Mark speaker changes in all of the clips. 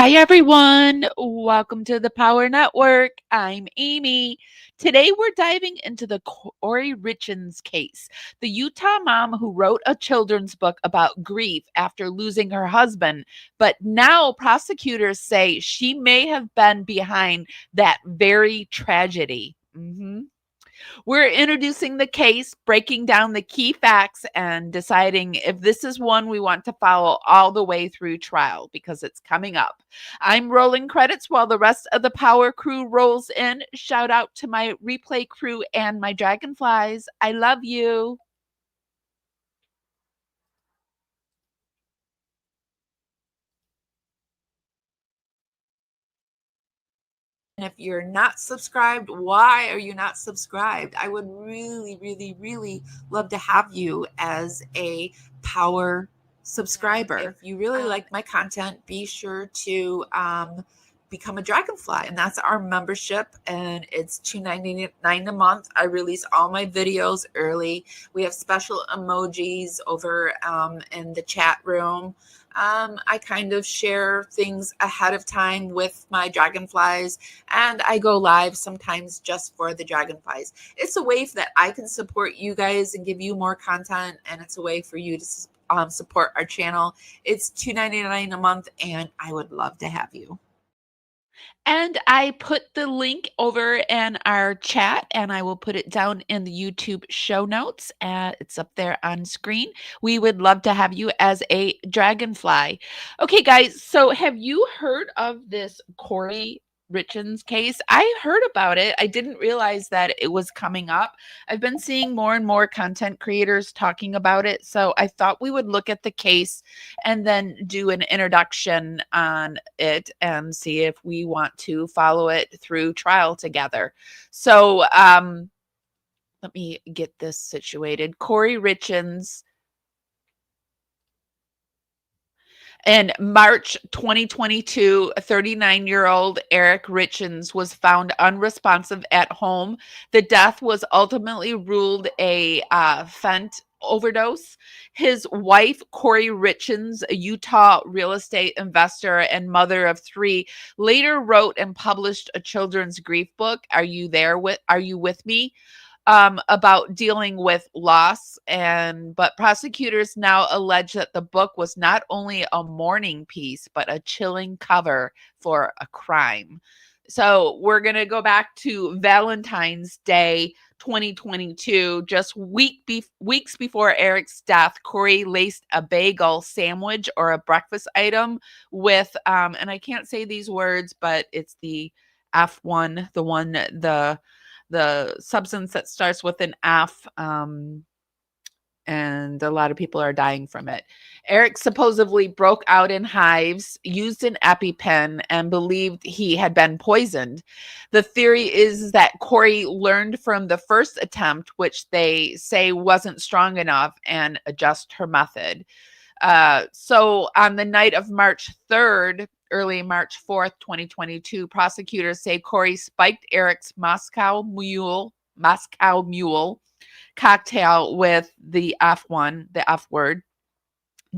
Speaker 1: Hi, everyone. Welcome to the Power Network. I'm Amy. Today, we're diving into the Kouri Richins case, the Utah mom who wrote a children's book about grief after losing her husband. But now, prosecutors say she may have been behind that very tragedy. We're introducing the case, breaking down the key facts, and deciding if this is one we want to follow all the way through trial because it's coming up. I'm rolling credits while the rest of the Power crew rolls in. Shout out to my replay crew and my dragonflies. I love you. And if you're not subscribed, why are you not subscribed? I would really, really, really love to have you as a Power subscriber. If you really like my content, be sure to become a dragonfly, and that's our membership, and it's $2.99 a month. I release all my videos early. We have special emojis over in the chat room. I kind of share things ahead of time with my dragonflies, and I go live sometimes just for the dragonflies. It's a way that I can support you guys and give you more content, and it's a way for you to support our channel. It's $2.99 a month, and I would love to have you. And I put the link over in our chat, and I will put it down in the YouTube show notes. It's up there on screen. We would love to have you as a dragonfly. Okay, guys, so have you heard of this Kouri Richins case? I heard about it. I didn't realize that it was coming up. I've been seeing more and more content creators talking about it, so I thought we would look at the case and then do an introduction on it and see if we want to follow it through trial together. So let me get this situated. Kouri Richins. In March 2022, a 39-year-old Eric Richins was found unresponsive at home. The death was ultimately ruled a fentanyl overdose. His wife, Kouri Richins, a Utah real estate investor and mother of three, later wrote and published a children's grief book. Are you with me? About dealing with loss, but prosecutors now allege that the book was not only a mourning piece but a chilling cover for a crime. So we're going to go back to Valentine's Day 2022. Just weeks before Eric's death, Kouri laced a bagel sandwich or a breakfast item with and I can't say these words, but it's the F1, the substance that starts with an F, and a lot of people are dying from it. Eric supposedly broke out in hives, used an EpiPen, and believed he had been poisoned. The theory is that Kouri learned from the first attempt, which they say wasn't strong enough, and adjust her method. So on the night of March 3rd, early March 4th, 2022, prosecutors say Kouri spiked Eric's Moscow Mule cocktail with the F1, the F word,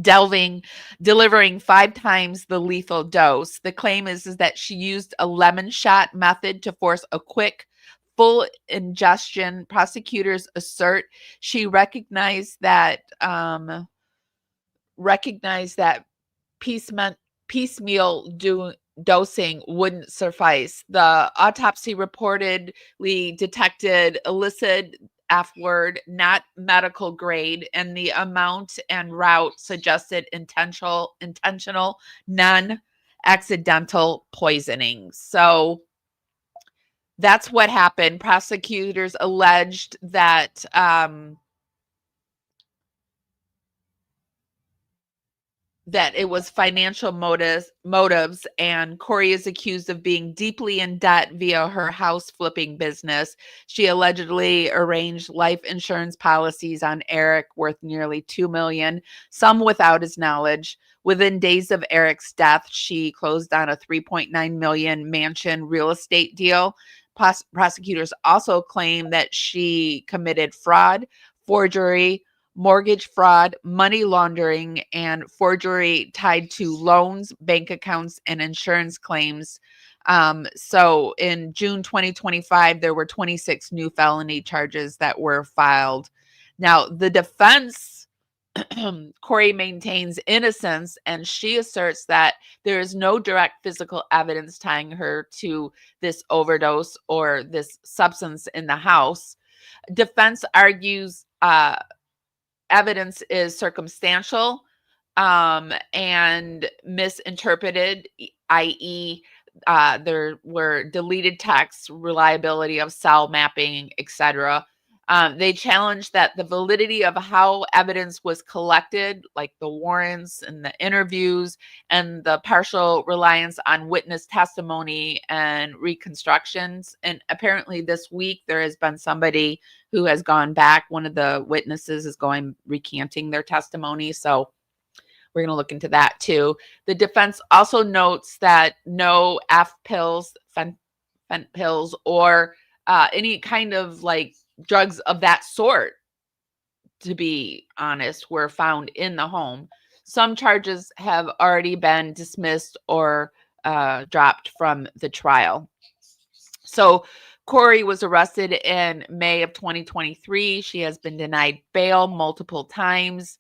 Speaker 1: delivering 5 times the lethal dose. The claim is that she used a lemon shot method to force a quick full ingestion. Prosecutors assert she recognized that piecemeal dosing wouldn't suffice. The autopsy reportedly detected illicit F word, not medical grade, and the amount and route suggested intentional, non-accidental poisoning. So that's what happened. Prosecutors alleged that it was financial motives, and Kouri is accused of being deeply in debt via her house flipping business. She allegedly arranged life insurance policies on Eric worth nearly $2 million, some without his knowledge. Within days of Eric's death, she closed on a $3.9 million mansion real estate deal. Prosecutors also claim that she committed fraud, forgery,
Speaker 2: mortgage fraud, money laundering, and forgery tied to loans, bank accounts, and insurance claims. So in June 2025, there were 26 new felony charges that were filed. Now, the defense, Kouri maintains innocence, and she asserts that there is no direct physical evidence tying her to this overdose or this substance in the house. Defense argues evidence is circumstantial and misinterpreted, i.e., there were deleted texts, reliability of cell mapping, etc. They challenged that the validity of how evidence was collected, like the warrants and the interviews, and the partial reliance on witness testimony and reconstructions. And apparently, this week there has been somebody who has gone back. One of the witnesses is going recanting their testimony. So we're going to look into that too. The defense also notes that no F pills, fent pills, or any kind of like drugs of that sort, to be honest, were found in the home. Some charges have already been dismissed or dropped from the trial. So Kouri was arrested in May of 2023. She has been denied bail multiple times.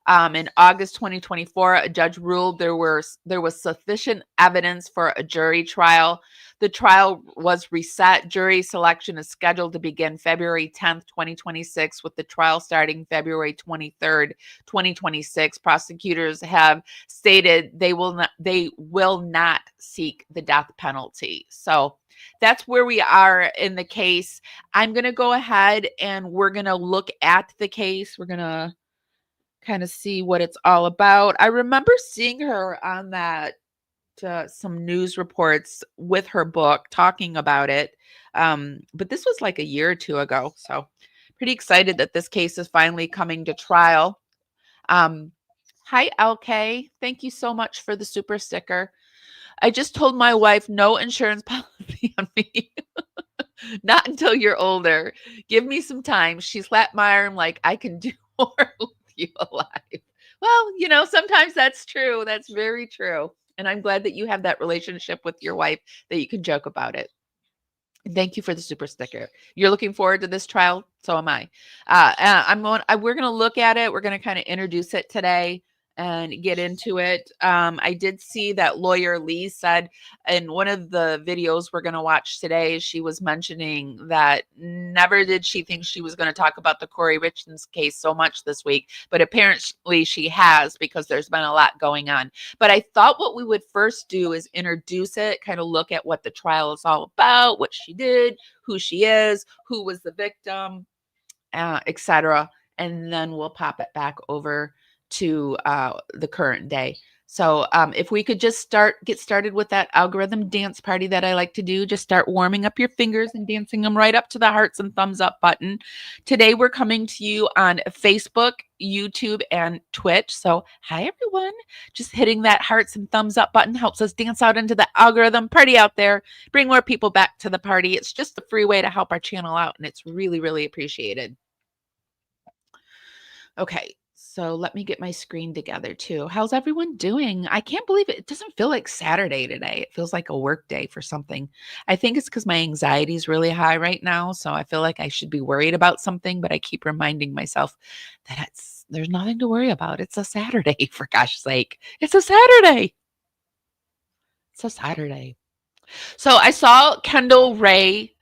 Speaker 2: In August 2024, a judge ruled there was sufficient evidence for a jury trial. The trial was reset. Jury selection is scheduled to begin February 10th, 2026, with the trial starting February 23rd, 2026. Prosecutors have stated they will not seek the death penalty. So that's where we are in the case. I'm going to go ahead and we're going to look at the case. We're going to kind of see what it's all about. I remember seeing her on that some news reports with her book talking about it. But this was like a year or two ago. So pretty excited that this case is finally coming to trial. Hi, LK. Thank you so much for the super sticker. I just told my wife no insurance policy on me. Not until you're older. Give me some time. She slapped my arm like I can do more with you alive. Well, sometimes that's true. That's very true. And I'm glad that you have that relationship with your wife that you can joke about it. Thank you for the super sticker. You're looking forward to this trial. So am I. We're going to look at it. We're going to kind of introduce it today and get into it. I did see that lawyer Lee said in one of the videos we're going to watch today, she was mentioning that never did she think she was going to talk about the Kouri Richins case so much this week, but apparently she has, because there's been a lot going on. But I thought what we would first do is introduce it, kind of look at what the trial is all about, what she did, who she is, who was the victim, etc. And then we'll pop it back over to the current day. So if we could just get started with that algorithm dance party that I like to do, just start warming up your fingers and dancing them right up to the hearts and thumbs up button. Today we're coming to you on Facebook, YouTube, and Twitch. So hi everyone. Just hitting that hearts and thumbs up button helps us dance out into the algorithm party out there, bring more people back to the party. It's just a free way to help our channel out, and it's really, really appreciated. Okay, so let me get my screen together too. How's everyone doing? I can't believe it. It doesn't feel like Saturday today. It feels like a work day for something. I think it's because my anxiety is really high right now. So I feel like I should be worried about something, but I keep reminding myself that there's nothing to worry about. It's a Saturday, for gosh sake. It's a Saturday. It's a Saturday. So I saw Kendall Ray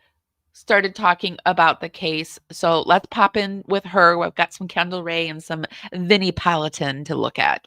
Speaker 2: started talking about the case. So let's pop in with her. We've got some Kendall Ray and some Vinnie Politan to look at.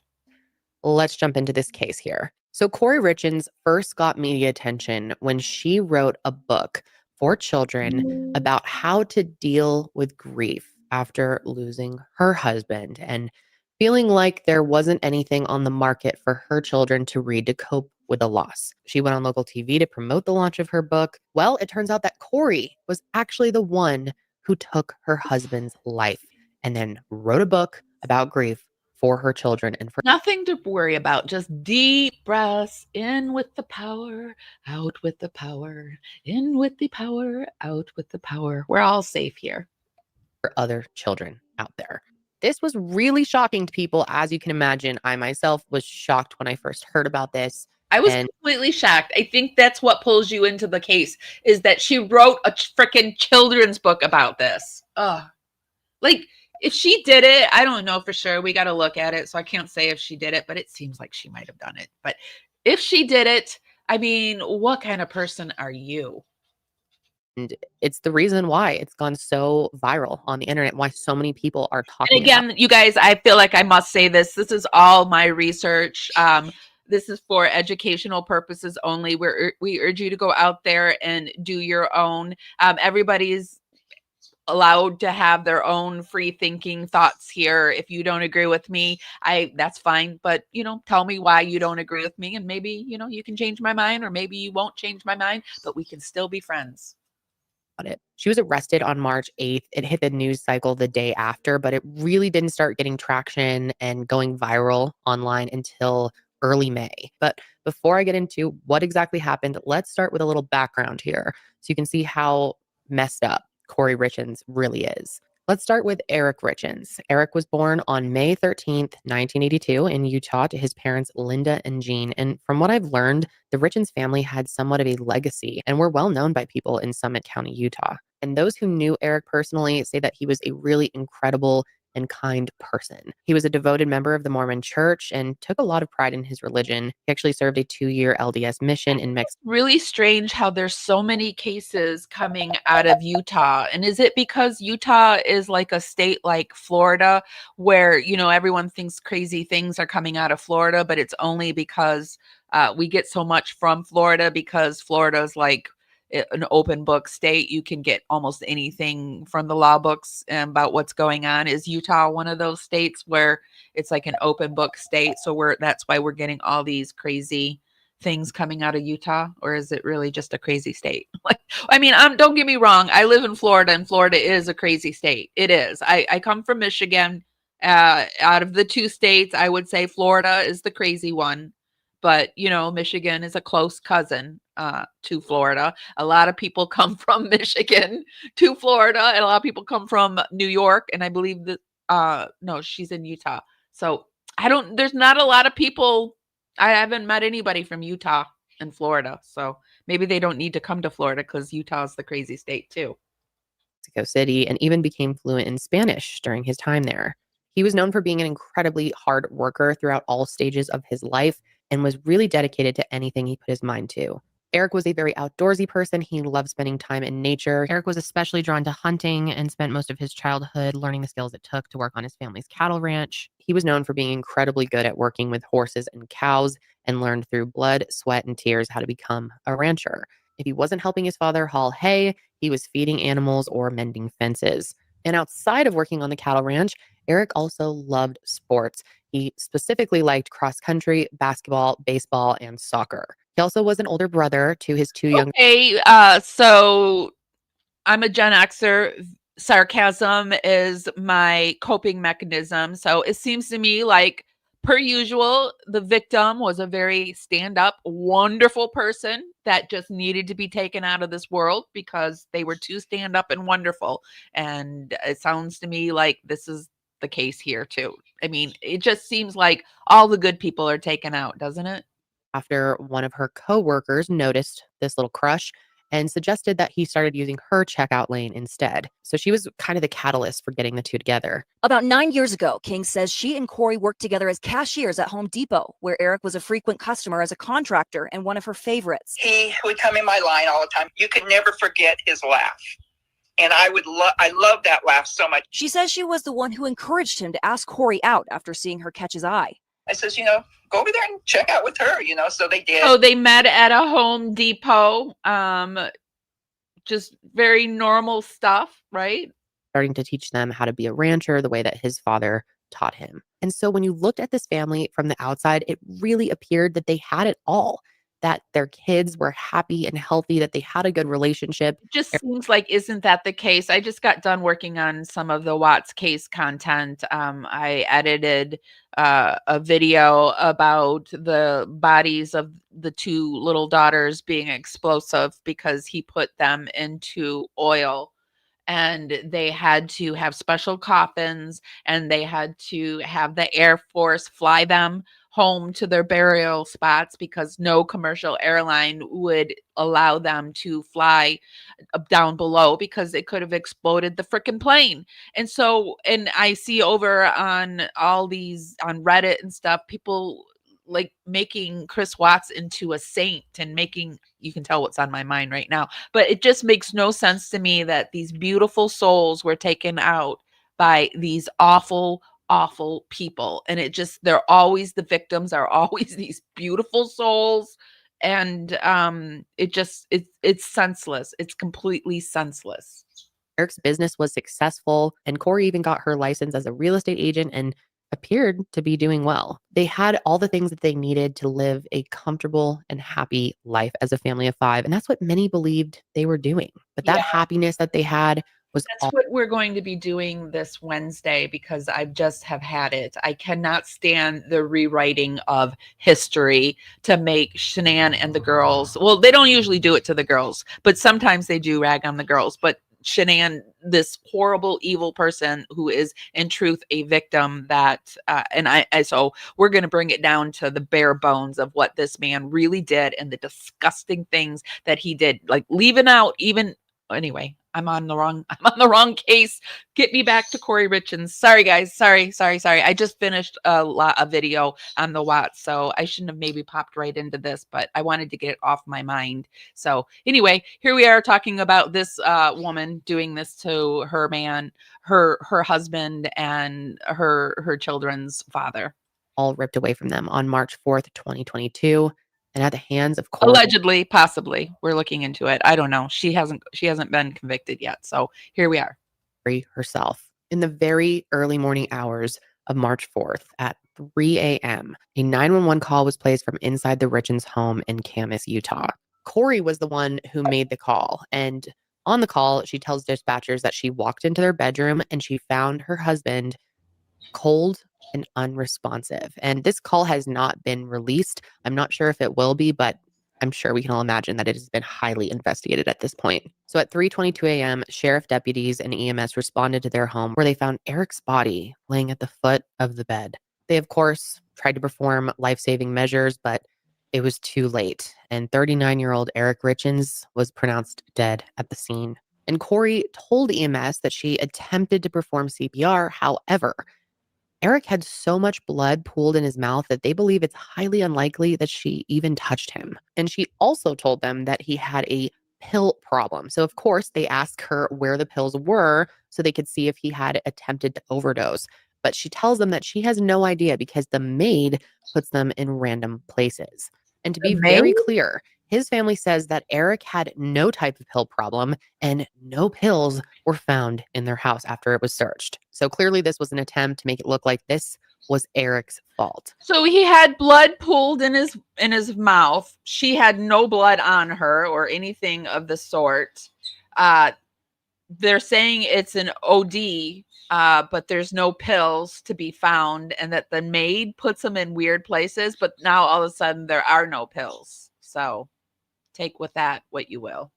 Speaker 3: Let's jump into this case here. So Kouri Richins first got media attention when she wrote a book for children about how to deal with grief after losing her husband and feeling like there wasn't anything on the market for her children to read to cope with the loss. She went on local TV to promote the launch of her book. Well, it turns out that Kouri was actually the one who took her husband's life and then wrote a book about grief for her children and for
Speaker 2: nothing to worry about. Just deep breaths, in with the power, out with the power, in with the power, out with the power. We're all safe here.
Speaker 3: For other children out there. This was really shocking to people. As you can imagine, I myself was shocked when I first heard about this.
Speaker 2: I was completely shocked. I think that's what pulls you into the case, is that she wrote a freaking children's book about this. Ugh. Like, if she did it, I don't know for sure. We got to look at it. So I can't say if she did it, but it seems like she might have done it. But if she did it, I mean, what kind of person are you?
Speaker 3: And it's the reason why it's gone so viral on the internet, why so many people are
Speaker 2: And
Speaker 3: talking about
Speaker 2: again, you guys, I feel like I must say this. This is all my research. This is for educational purposes only. We urge you to go out there and do your own. Everybody's allowed to have their own free thinking thoughts here. If you don't agree with me, that's fine. But, tell me why you don't agree with me. And maybe, you can change my mind, or maybe you won't change my mind, but we can still be friends.
Speaker 3: it. She was arrested on March 8th. It hit the news cycle the day after, but it really didn't start getting traction and going viral online until early May. But before I get into what exactly happened, let's start with a little background here so you can see how messed up Kouri Richins really is. Let's start with Eric Richins. Eric was born on May 13th, 1982 in Utah to his parents, Linda and Jean. And from what I've learned, the Richins family had somewhat of a legacy and were well known by people in Summit County, Utah. And those who knew Eric personally say that he was a really incredible and kind person. He was a devoted member of the Mormon Church and took a lot of pride in his religion. He actually served a 2-year LDS mission in Mexico.
Speaker 2: Really strange how there's so many cases coming out of Utah. And is it because Utah is like a state like Florida, where, everyone thinks crazy things are coming out of Florida, but it's only because we get so much from Florida, because Florida is like an open book state. You can get almost anything from the law books about what's going on. Is Utah one of those states where it's like an open book state? So that's why we're getting all these crazy things coming out of Utah, or is it really just a crazy state? Don't get me wrong. I live in Florida, and Florida is a crazy state. It is. I come from Michigan. Out of the two states, I would say Florida is the crazy one. But, Michigan is a close cousin to Florida. A lot of people come from Michigan to Florida, and a lot of people come from New York. And I believe that, no, she's in Utah. So there's not a lot of people. I haven't met anybody from Utah and Florida. So maybe they don't need to come to Florida, because Utah is the crazy state too.
Speaker 3: Mexico City, and even became fluent in Spanish during his time there. He was known for being an incredibly hard worker throughout all stages of his life and was really dedicated to anything he put his mind to. Eric was a very outdoorsy person. He loved spending time in nature. Eric was especially drawn to hunting and spent most of his childhood learning the skills it took to work on his family's cattle ranch. He was known for being incredibly good at working with horses and cows, and learned through blood, sweat, and tears how to become a rancher. If he wasn't helping his father haul hay, he was feeding animals or mending fences. And outside of working on the cattle ranch, Eric also loved sports. He specifically liked cross country, basketball, baseball, and soccer. He also was an older brother to his two younger.
Speaker 2: Okay, so I'm a Gen Xer. Sarcasm is my coping mechanism. So it seems to me like, per usual, the victim was a very stand-up, wonderful person that just needed to be taken out of this world because they were too stand-up and wonderful. And it sounds to me like this is the case here too. I mean, it just seems like all the good people are taken out, doesn't it?
Speaker 3: After one of her coworkers noticed this little crush and suggested that he started using her checkout lane instead. So she was kind of the catalyst for getting the two together.
Speaker 4: About 9 years ago, King says she and Kouri worked together as cashiers at Home Depot, where Eric was a frequent customer as a contractor and one of her favorites.
Speaker 5: He would come in my line all the time. You could never forget his laugh. And I love that laugh so much.
Speaker 4: She says she was the one who encouraged him to ask Kouri out after seeing her catch his eye.
Speaker 5: I says, go over there and check out with her, so they did.
Speaker 2: So they met at a Home Depot, just very normal stuff, right?
Speaker 3: Starting to teach them how to be a rancher the way that his father taught him. And so when you looked at this family from the outside, it really appeared that they had it all, that their kids were happy and healthy, that they had a good relationship.
Speaker 2: It just seems like, isn't that the case? I just got done working on some of the Watts case content. I edited a video about the bodies of the two little daughters being explosive because he put them into oil and they had to have special coffins, and they had to have the Air Force fly them home to their burial spots because no commercial airline would allow them to fly down below because it could have exploded the freaking plane. And so, and I see over on all these on Reddit and stuff, people like making Chris Watts into a saint and making, you can tell what's on my mind right now, but it just makes no sense to me that these beautiful souls were taken out by these awful people. And it just, they're always, the victims are always these beautiful souls. And it's senseless. It's completely senseless.
Speaker 3: Eric's business was successful, and Kouri even got her license as a real estate agent and appeared to be doing well. They had all the things that they needed to live a comfortable and happy life as a family of 5, and that's what many believed they were doing. But that happiness that they had was
Speaker 2: That's what we're going to be doing this Wednesday, because I just have had it. I cannot stand the rewriting of history to make Shanann and the girls. Well, they don't usually do it to the girls, but sometimes they do rag on the girls. But Shanann, this horrible, evil person who is in truth a victim, that so we're going to bring it down to the bare bones of what this man really did and the disgusting things that he did, like leaving out even. Anyway, I'm on the wrong case. Get me back to Kouri Richins. Sorry, guys. Sorry. I just finished a video on the Watts, so I shouldn't have maybe popped right into this, but I wanted to get it off my mind. So anyway, here we are talking about this woman doing this to her man, her husband, and her children's father.
Speaker 3: all ripped away from them on March 4th, 2022. And at the hands of Kouri.
Speaker 2: Allegedly, possibly. We're looking into it. I don't know. She hasn't been convicted yet. So here we are.
Speaker 3: Herself. In the very early morning hours of March 4th at 3 a.m., a 911 call was placed from inside the Richins home in Camas, Utah. Kouri was the one who made the call. And on the call, she tells dispatchers that she walked into their bedroom and she found her husband cold and unresponsive. And this call has not been released. I'm not sure if it will be, but I'm sure we can all imagine that it has been highly investigated at this point. So at 3:22 a.m., sheriff deputies and EMS responded to their home where they found Eric's body laying at the foot of the bed. They, of course, tried to perform life-saving measures, but it was too late. And 39-year-old Eric Richins was pronounced dead at the scene. And Kouri told EMS that she attempted to perform CPR. However, Eric had so much blood pooled in his mouth that they believe it's highly unlikely that she even touched him. And she also told them that he had a pill problem. So, of course, they asked her where the pills were so they could see if he had attempted to overdose. But she tells them that she has no idea because the maid puts them in random places. And to be very clear, his family says that Eric had no type of pill problem and no pills were found in their house after it was searched. So clearly this was an attempt to make it look like this was Eric's fault.
Speaker 2: So he had blood pooled in his mouth. She had no blood on her or anything of the sort. They're saying it's an OD, but there's no pills to be found, and that the maid puts them in weird places, but now all of a sudden there are no pills. So take with that what you will.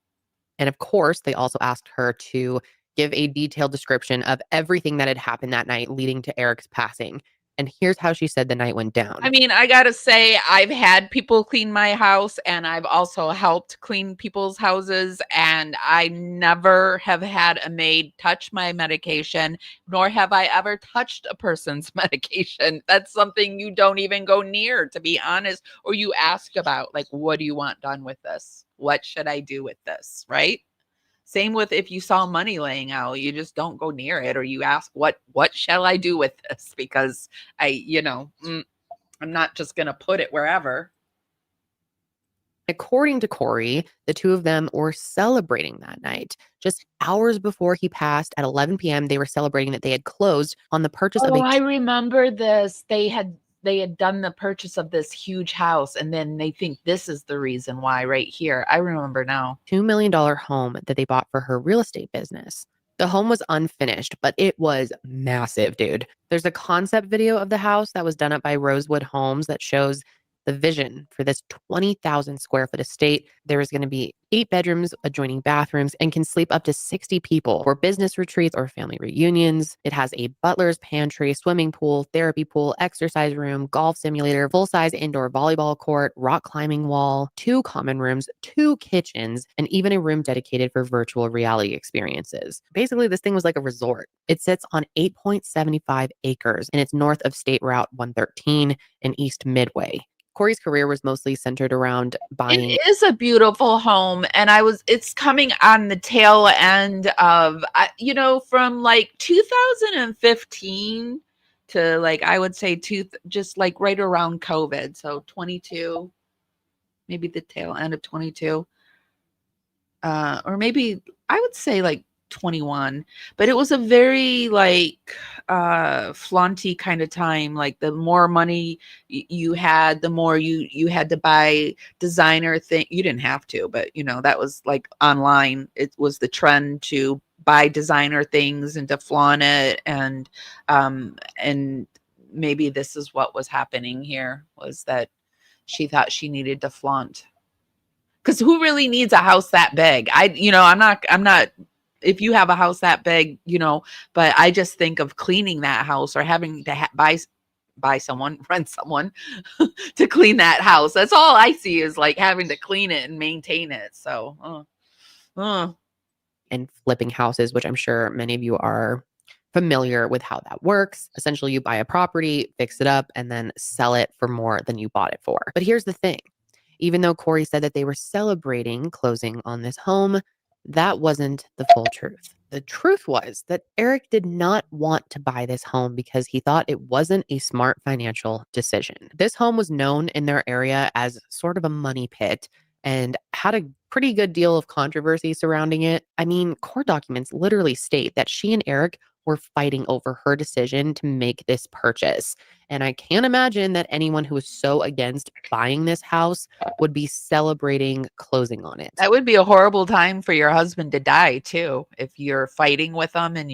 Speaker 3: And of course, they also asked her to give a detailed description of everything that had happened that night leading to Eric's passing. And here's how she said the night went down.
Speaker 2: I mean, I gotta say, I've had people clean my house, and I've also helped clean people's houses, and I never have had a maid touch my medication, nor have I ever touched a person's medication. That's something you don't even go near, to be honest, or you ask about, like, what do you want done with this? What should I do with this, right? Same with if you saw money laying out, you just don't go near it, or you ask, what shall I do with this? Because I'm not just going to put it wherever.
Speaker 3: According to Kouri, the two of them were celebrating that night. Just hours before he passed at 11 p.m., they were celebrating that they had closed on the purchase of
Speaker 2: I remember this. They had done the purchase of this huge house, and then they think this is the reason why right here. I remember now.
Speaker 3: $2 million home that they bought for her real estate business. The home was unfinished, but it was massive, dude. There's a concept video of the house that was done up by Rosewood Homes that shows the vision for this 20,000 square foot estate. There was going to be 8 bedrooms, adjoining bathrooms, and can sleep up to 60 people for business retreats or family reunions. It has a butler's pantry, swimming pool, therapy pool, exercise room, golf simulator, full-size indoor volleyball court, rock climbing wall, 2 common rooms, 2 kitchens, and even a room dedicated for virtual reality experiences. Basically, this thing was like a resort. It sits on 8.75 acres and it's north of State Route 113 in East Midway. Kouri's career was mostly centered around buying.
Speaker 2: It is a beautiful home, and it's coming on the tail end of, from like 2015 to like, I would say just like right around COVID. So 22, maybe the tail end of 22, or maybe I would say like 21, but it was a very like flaunty kind of time. Like the more money you had, the more you had to buy designer thing. You didn't have to, but that was like online. It was the trend to buy designer things and to flaunt it, and maybe this is what was happening here, was that she thought she needed to flaunt. Because who really needs a house that big? I'm not, if you have a house that big, but I just think of cleaning that house or having to buy someone, rent someone to clean that house. That's all I see, is like having to clean it and maintain it. So,
Speaker 3: and flipping houses, which I'm sure many of you are familiar with how that works. Essentially, you buy a property, fix it up, and then sell it for more than you bought it for. But here's the thing. Even though Kouri said that they were celebrating closing on this home, that wasn't the full truth. The truth was that Eric did not want to buy this home because he thought it wasn't a smart financial decision. This home was known in their area as sort of a money pit and had a pretty good deal of controversy surrounding it. I mean, court documents literally state that she and Eric were fighting over her decision to make this purchase. And I can't imagine that anyone who is so against buying this house would be celebrating closing on it.
Speaker 2: that would be a horrible time for your husband to die too, if you're fighting with them and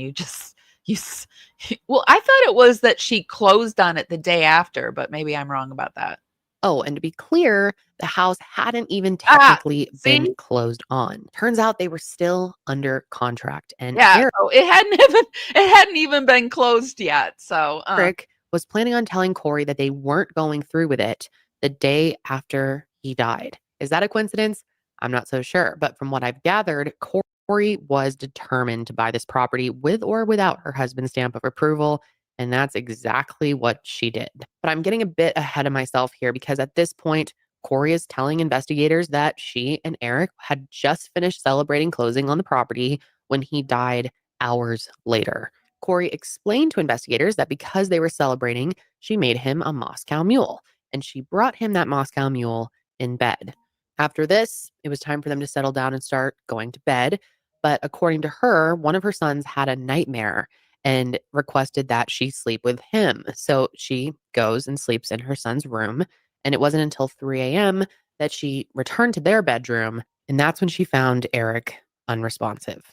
Speaker 2: well, I thought it was that she closed on it the day after, but maybe I'm wrong about that.
Speaker 3: Oh, and to be clear, the house hadn't even technically been closed on. Turns out they were still under contract. And Eric,
Speaker 2: it hadn't even been closed yet. So
Speaker 3: Eric was planning on telling Kouri that they weren't going through with it the day after he died. Is that a coincidence? I'm not so sure. But from what I've gathered, Kouri was determined to buy this property with or without her husband's stamp of approval. And that's exactly what she did. But I'm getting a bit ahead of myself here because at this point, Kouri is telling investigators that she and Eric had just finished celebrating closing on the property when he died hours later. Kouri explained to investigators that because they were celebrating, she made him a Moscow Mule, and she brought him that Moscow Mule in bed. After this, it was time for them to settle down and start going to bed. But according to her, one of her sons had a nightmare and requested that she sleep with him. So she goes and sleeps in her son's room. And it wasn't until 3 a.m. that she returned to their bedroom. And that's when she found Eric unresponsive.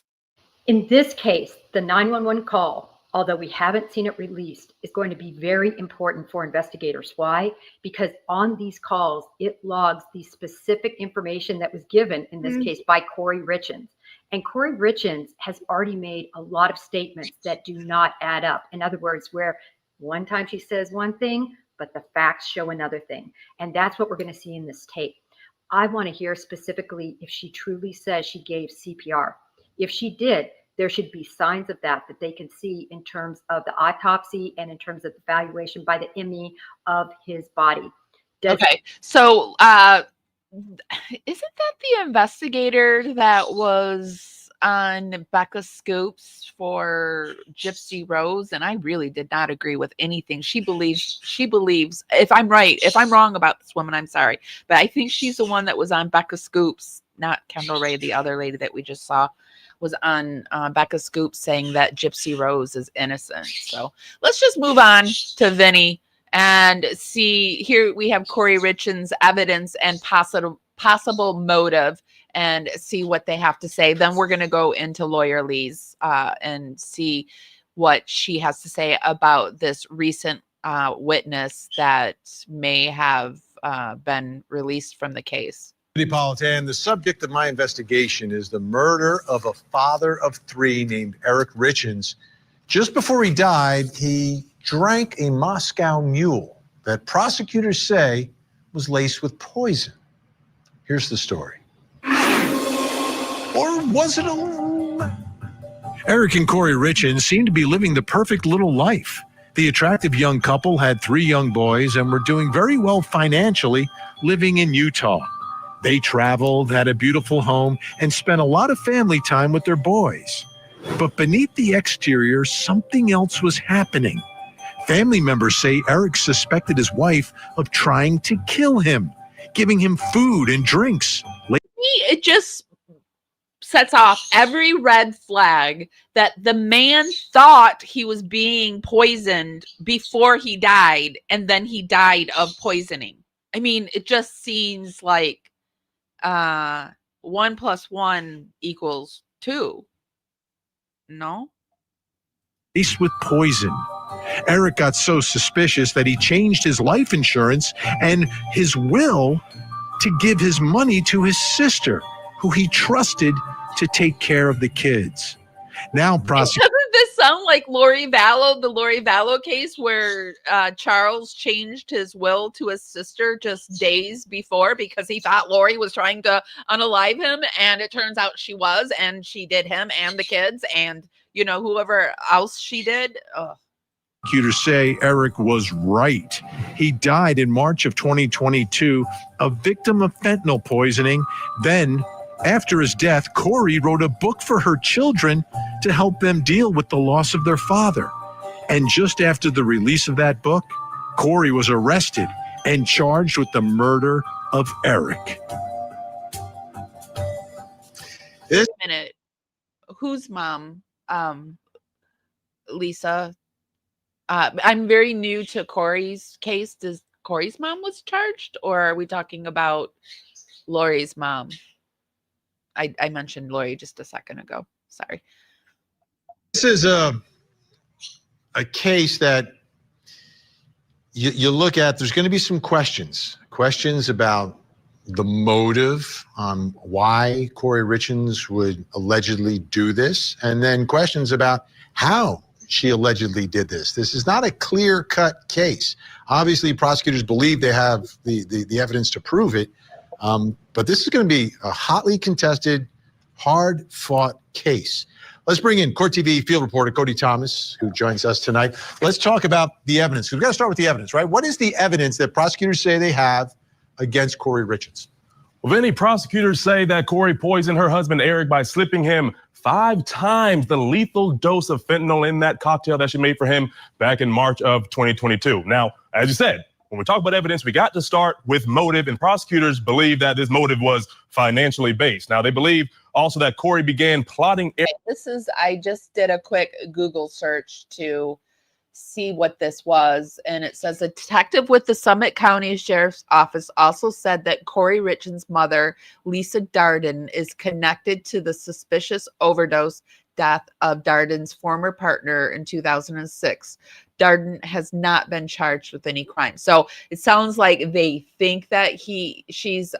Speaker 6: In this case, the 911 call, although we haven't seen it released, is going to be very important for investigators. Why? Because on these calls, it logs the specific information that was given, in this case, by Kouri Richins. And Kouri Richins has already made a lot of statements that do not add up. In other words, where one time she says one thing, but the facts show another thing. And that's what we're going to see in this tape. I want to hear specifically if she truly says she gave CPR. If she did, there should be signs of that they can see in terms of the autopsy and in terms of the evaluation by the ME of his body.
Speaker 2: So isn't that the investigator that was on Becca Scoops for Gypsy Rose? And I really did not agree with anything she believes. If I'm right, if I'm wrong about this woman, I'm sorry, but I think she's the one that was on Becca Scoops, not Kendall Ray, the other lady that we just saw was on Becca Scoops saying that Gypsy Rose is innocent. So let's just move on to Vinny and see. Here we have Kouri Richins' evidence and possible motive, and see what they have to say. Then we're going to go into Lawyer Lee's and see what she has to say about this recent witness that may have been released from the case.
Speaker 7: Politan, the subject of my investigation is the murder of a father of three named Kouri Richins. Just before he died, he drank a Moscow Mule that prosecutors say was laced with poison. Here's the story. Or was it a... Eric and Kouri Richins seemed to be living the perfect little life. The attractive young couple had 3 young boys and were doing very well financially, living in Utah. They traveled, had a beautiful home, and spent a lot of family time with their boys. But beneath the exterior, something else was happening. Family members say Eric suspected his wife of trying to kill him, giving him food and drinks.
Speaker 2: It just sets off every red flag that the man thought he was being poisoned before he died, and then he died of poisoning. I mean, it just seems like 1 + 1 = 2. No?
Speaker 7: Laced with poison. Eric got so suspicious that he changed his life insurance and his will to give his money to his sister, who he trusted to take care of the kids. Now,
Speaker 2: Doesn't this sound like Lori Vallow, the Lori Vallow case where Charles changed his will to his sister just days before because he thought Lori was trying to unalive him, and it turns out she was, and she did him and the kids and, you know, whoever else she did. Ugh.
Speaker 7: Prosecutors say Eric was right. He died in March of 2022, a victim of fentanyl poisoning. Then, after his death, Kouri wrote a book for her children to help them deal with the loss of their father. And just after the release of that book, Kouri was arrested and charged with the murder of Eric.
Speaker 2: Wait a minute. Whose mom? Lisa? I'm very new to Kouri's case. Does Kouri's mom was charged, or are we talking about Lori's mom? I mentioned Lori just a second ago. Sorry.
Speaker 7: This is a case that you look at. There's going to be some questions about the motive, why Kouri Richins would allegedly do this, and then questions about how she allegedly did this. This is not a clear-cut case. Obviously, prosecutors believe they have the evidence to prove it, but this is going to be a hotly contested, hard-fought case. Let's bring in Court TV field reporter Cody Thomas, who joins us tonight. Let's talk about the evidence. We've got to start with the evidence, right? What is the evidence that prosecutors say they have against Kouri Richins?
Speaker 8: Well, Vinny, prosecutors say that Kouri poisoned her husband Eric by slipping him 5 times the lethal dose of fentanyl in that cocktail that she made for him back in March of 2022. Now, as you said, when we talk about evidence, we got to start with motive, and prosecutors believe that this motive was financially based. Now, they believe also that Kouri began plotting.
Speaker 2: I just did a quick Google search to see what this was, and it says a detective with the Summit County Sheriff's Office also said that Kouri Richins' mother, Lisa Darden, is connected to the suspicious overdose death of Darden's former partner in 2006. Darden has not been charged with any crime. So it sounds like they think that she's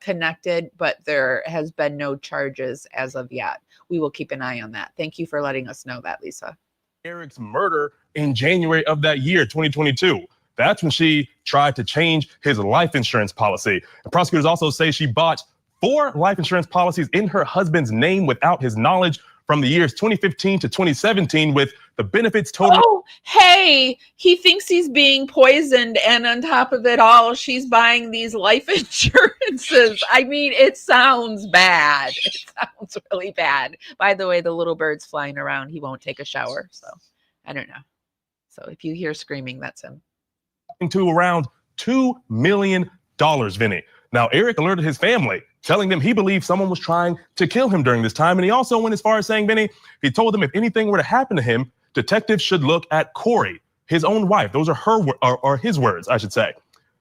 Speaker 2: connected, but there has been no charges as of yet. We will keep an eye on that. Thank you for letting us know that, Lisa.
Speaker 8: Eric's murder in January of that year, 2022. That's when she tried to change his life insurance policy. The prosecutors also say she bought 4 life insurance policies in her husband's name without his knowledge from the years 2015 to 2017, with the benefits total.
Speaker 2: Oh, hey, he thinks he's being poisoned, and on top of it all, she's buying these life insurances. I mean, it sounds bad. It sounds really bad. By the way, the little bird's flying around. He won't take a shower, so I don't know. So if you hear screaming, that's him.
Speaker 8: To around $2 million, Vinny. Now, Eric alerted his family, telling them he believed someone was trying to kill him during this time. And he also went as far as saying, Vinny, he told them if anything were to happen to him, detectives should look at Kouri, his own wife. Those are his words, I should say.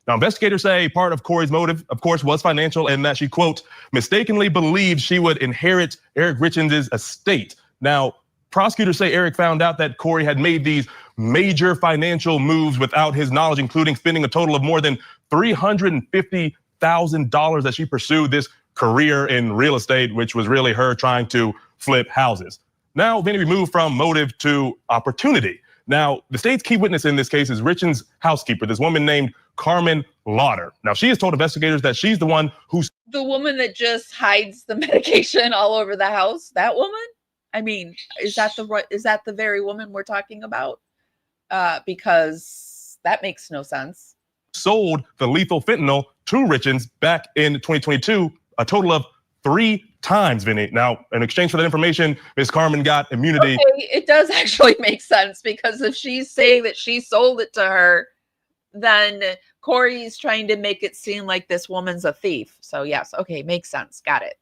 Speaker 8: Now, investigators say part of Kouri's motive, of course, was financial, and that she, quote, mistakenly believed she would inherit Kouri Richins' estate. Now, prosecutors say Eric found out that Kouri had made these major financial moves without his knowledge, including spending a total of more than $350,000 that she pursued this career in real estate, which was really her trying to flip houses. Now, Vinny, we move from motive to opportunity. Now, the state's key witness in this case is Richins' housekeeper, this woman named Carmen Lauder. Now, she has told investigators that she's the one who's
Speaker 2: The woman that just hides the medication all over the house. That woman? I mean, is that the very woman we're talking about? Because that makes no sense.
Speaker 8: sold the lethal fentanyl to Richins back in 2022, a total of 3 times, Vinny. Now, in exchange for that information, Ms. Carmen got immunity.
Speaker 2: Okay, it does actually make sense, because if she's saying that she sold it to her, then Kouri's trying to make it seem like this woman's a thief. So yes, okay, makes sense. Got it.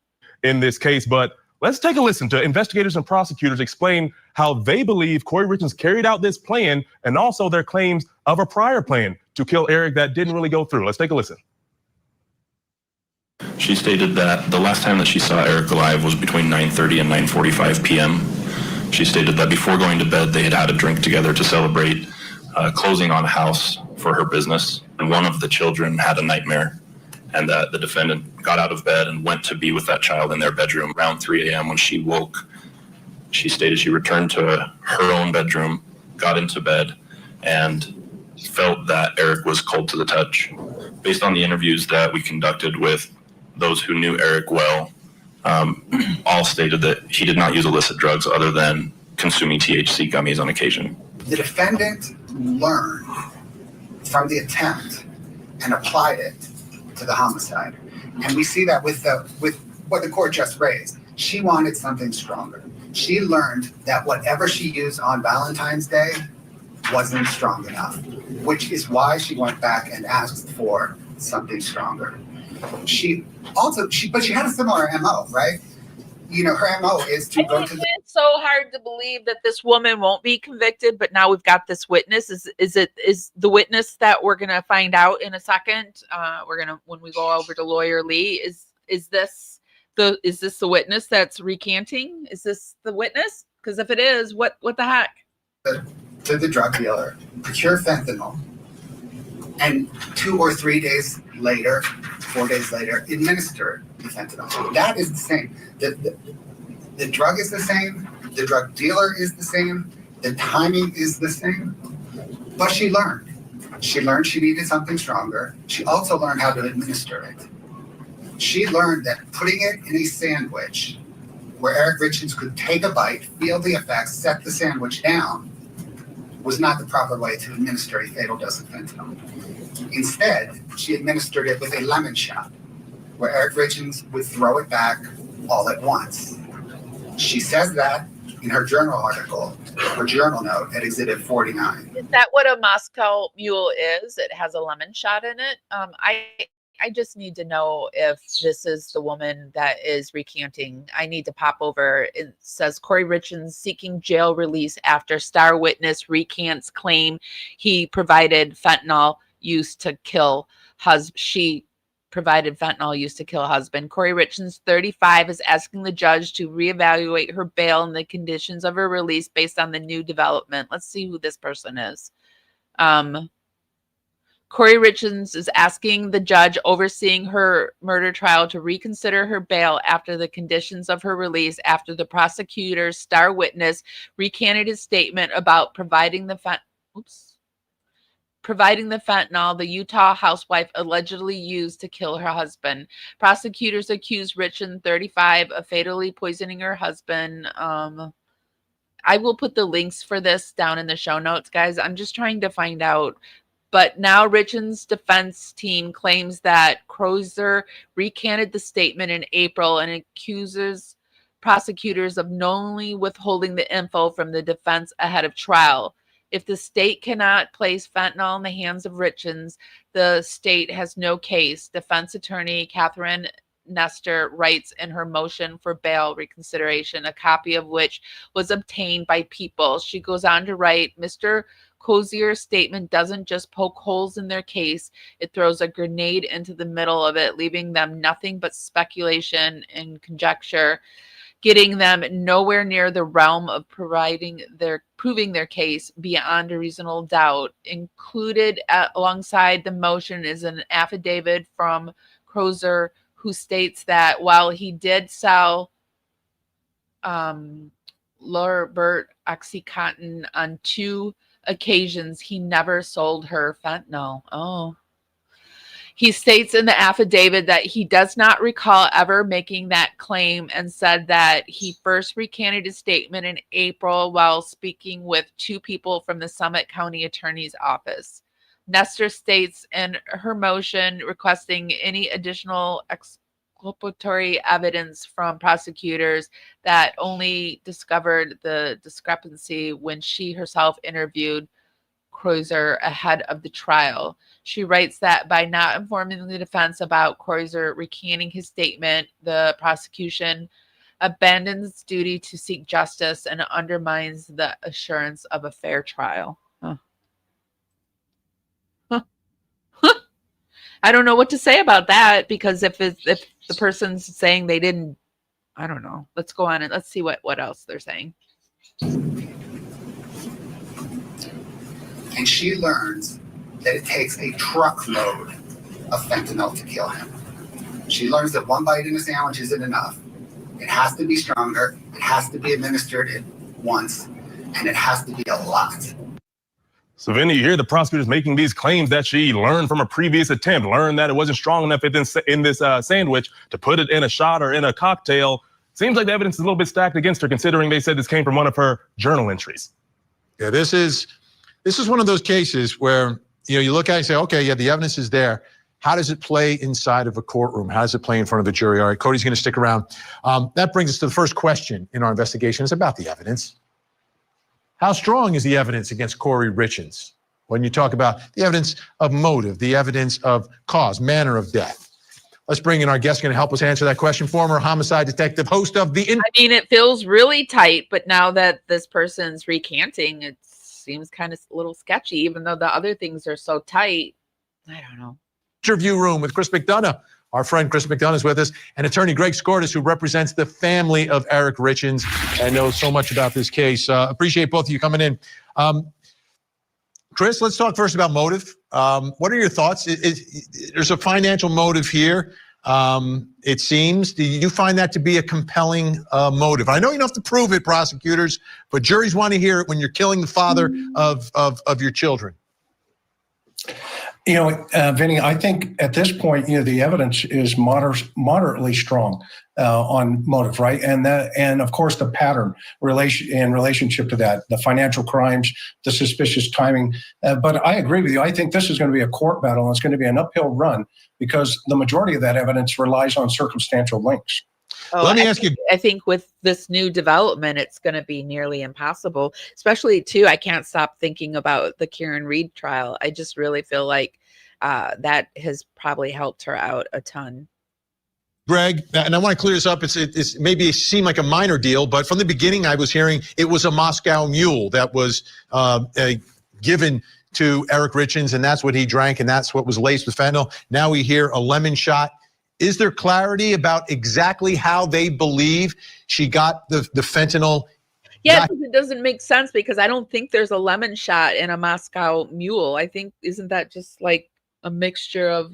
Speaker 8: In this case, but let's take a listen to investigators and prosecutors explain how they believe Kouri Richins carried out this plan, and also their claims of a prior plan to kill Eric that didn't really go through. Let's take a listen.
Speaker 9: She stated that the last time that she saw Eric alive was between 9:30 and 9:45 p.m. She stated that before going to bed, they had had a drink together to celebrate closing on a house for her business. And one of the children had a nightmare, and that the defendant got out of bed and went to be with that child in their bedroom around 3 a.m. When she woke, she stated she returned to her own bedroom, got into bed, and felt that Eric was cold to the touch. Based on the interviews that we conducted with those who knew Eric well, all stated that he did not use illicit drugs other than consuming THC gummies on occasion.
Speaker 10: The defendant learned from the attempt and applied it to the homicide. And we see that with what the court just raised. She wanted something stronger. She learned that whatever she used on Valentine's Day wasn't strong enough, which is why she went back and asked for something stronger. But she had a similar MO, right? You know, her MO is to go to the...
Speaker 2: It's so hard to believe that this woman won't be convicted, but now we've got this witness. Is the witness that we're gonna find out in a second? When we go over to Lawyer Lee, is this the witness that's recanting? Is this the witness? Because if it is, what the heck?
Speaker 10: To the drug dealer, procure fentanyl, and 2 or 3 days later, 4 days later, administer the fentanyl. That is the same. The drug is the same. The drug dealer is the same. The timing is the same. But she learned. She learned she needed something stronger. She also learned how to administer it. She learned that putting it in a sandwich where Eric Richins could take a bite, feel the effects, set the sandwich down, was not the proper way to administer a fatal dose of fentanyl. Instead, she administered it with a lemon shot, where Eric Richins would throw it back all at once. She says that in her journal article, her journal note at Exhibit 49.
Speaker 2: Is that what a Moscow Mule is? It has a lemon shot in it. I just need to know if this is the woman that is recanting. I need to pop over. It says Kouri Richins seeking jail release after star witness recants claim he provided fentanyl used to kill husband. She provided fentanyl used to kill husband. Kouri Richins, 35, is asking the judge to reevaluate her bail and the conditions of her release based on the new development. Let's see who this person is. Kouri Richins is asking the judge overseeing her murder trial to reconsider her bail after the conditions of her release after the prosecutor's star witness recanted his statement about providing the fentanyl the Utah housewife allegedly used to kill her husband. Prosecutors accused Richins, 35, of fatally poisoning her husband. I will put the links for this down in the show notes, guys. I'm just trying to find out. But now Richins' defense team claims that Crozer recanted the statement in April and accuses prosecutors of knowingly withholding the info from the defense ahead of trial. If the state cannot place fentanyl in the hands of Richins, the state has no case. Defense attorney Catherine Nestor writes in her motion for bail reconsideration, a copy of which was obtained by People. She goes on to write, Mr. Kozier's statement doesn't just poke holes in their case, it throws a grenade into the middle of it, leaving them nothing but speculation and conjecture. getting them nowhere near the realm of proving their case beyond a reasonable doubt. Included alongside the motion is an affidavit from Crozer, who states that while he did sell Lorbert Oxycontin on 2 occasions, he never sold her fentanyl. Oh. He states in the affidavit that he does not recall ever making that claim, and said that he first recanted his statement in April while speaking with 2 people from the Summit County Attorney's Office. Nestor states in her motion requesting any additional exculpatory evidence from prosecutors that only discovered the discrepancy when she herself interviewed Crozer ahead of the trial. She writes that by not informing the defense about Crozer recanting his statement, the prosecution abandons its duty to seek justice and undermines the assurance of a fair trial. I don't know what to say about that, because if the person's saying they didn't, I don't know. Let's go on and let's see what else they're saying.
Speaker 10: And she learns that it takes a truckload of fentanyl to kill him. She learns that 1 bite in a sandwich isn't enough. It has to be stronger. It has to be administered at once. And it has to be a lot.
Speaker 8: So, Vinny, you hear the prosecutors making these claims that she learned from a previous attempt, learned that it wasn't strong enough in this sandwich to put it in a shot or in a cocktail. Seems like the evidence is a little bit stacked against her, considering they said this came from one of her journal entries.
Speaker 7: Yeah, this is one of those cases where, you look at it and say, okay, yeah, the evidence is there. How does it play inside of a courtroom? How does it play in front of the jury? All right, Cody's going to stick around. That brings us to the first question in our investigation. It's about the evidence. How strong is the evidence against Kouri Richins? When you talk about the evidence of motive, the evidence of cause, manner of death. Let's bring in our guest going to help us answer that question. Former homicide detective, host of the...
Speaker 2: I mean, it feels really tight, but now that this person's recanting, it seems kind of a little sketchy, even though the other things are so tight. I don't know.
Speaker 7: Interview room with Chris McDonough. Our friend Chris McDonough is with us, and attorney Greg Skordas, who represents the family of Eric Richins and knows so much about this case. Appreciate both of you coming in. Chris, let's talk first about motive. What are your thoughts? There's a financial motive here, it seems. Do you find that to be a compelling motive? I know you don't have to prove it, prosecutors, but juries want to hear it when you're killing the father of your children.
Speaker 11: Vinny, I think at this point, the evidence is moderately strong on motive, right? And of course, the pattern in relationship to that, the financial crimes, the suspicious timing. But I agree with you. I think this is going to be a court battle, and it's going to be an uphill run because the majority of that evidence relies on circumstantial links.
Speaker 7: Let me ask you.
Speaker 2: I think with this new development, it's going to be nearly impossible, especially too. I can't stop thinking about the Karen Reed trial. I just really feel like that has probably helped her out a ton.
Speaker 7: Greg, and I want to clear this up. It's maybe it seemed like a minor deal, but from the beginning, I was hearing it was a Moscow Mule that was given to Eric Richins, and that's what he drank, and that's what was laced with fentanyl. Now we hear a lemon shot. Is there clarity about exactly how they believe she got the fentanyl?
Speaker 2: Yeah, it doesn't make sense because I don't think there's a lemon shot in a Moscow Mule. I think, isn't that just like a mixture of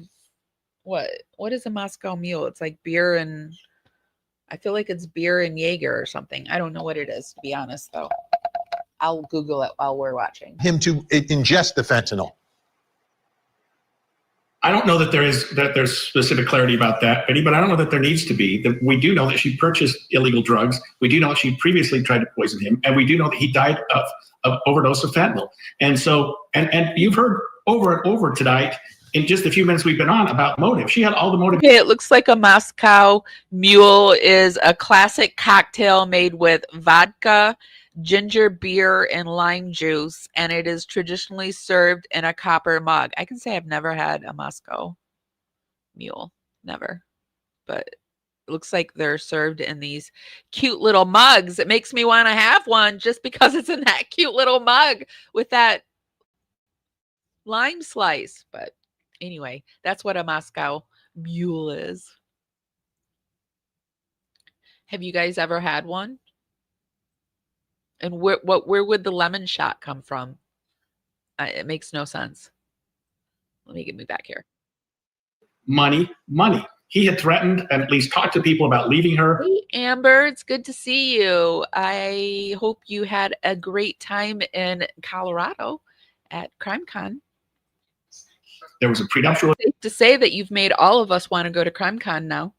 Speaker 2: what is a Moscow Mule? It's like beer and I feel like it's beer and Jaeger or something. I don't know what it is, to be honest, though. I'll Google it while we're watching.
Speaker 7: Him to ingest the fentanyl.
Speaker 12: I don't know that there's specific clarity about that, Betty, but I don't know that there needs to be. We do know that she purchased illegal drugs. We do know that she previously tried to poison him, and we do know that he died of overdose of fentanyl. And so, and you've heard over and over tonight in just a few minutes we've been on about motive. She had all the motive.
Speaker 2: Okay, it looks like a Moscow Mule is a classic cocktail made with vodka, ginger beer, and lime juice, and it is traditionally served in a copper mug. I can say I've never had a Moscow Mule, never, but it looks like they're served in these cute little mugs. It makes me want to have one just because it's in that cute little mug with that lime slice. But anyway, that's what a Moscow Mule is. Have you guys ever had one? And where would the lemon shot come from? It makes no sense. Let me get me back here.
Speaker 12: Money. He had threatened and at least talked to people about leaving her.
Speaker 2: Hey, Amber, it's good to see you. I hope you had a great time in Colorado at CrimeCon.
Speaker 12: There was a prenuptial
Speaker 2: Safe to say that you've made all of us want to go to CrimeCon now.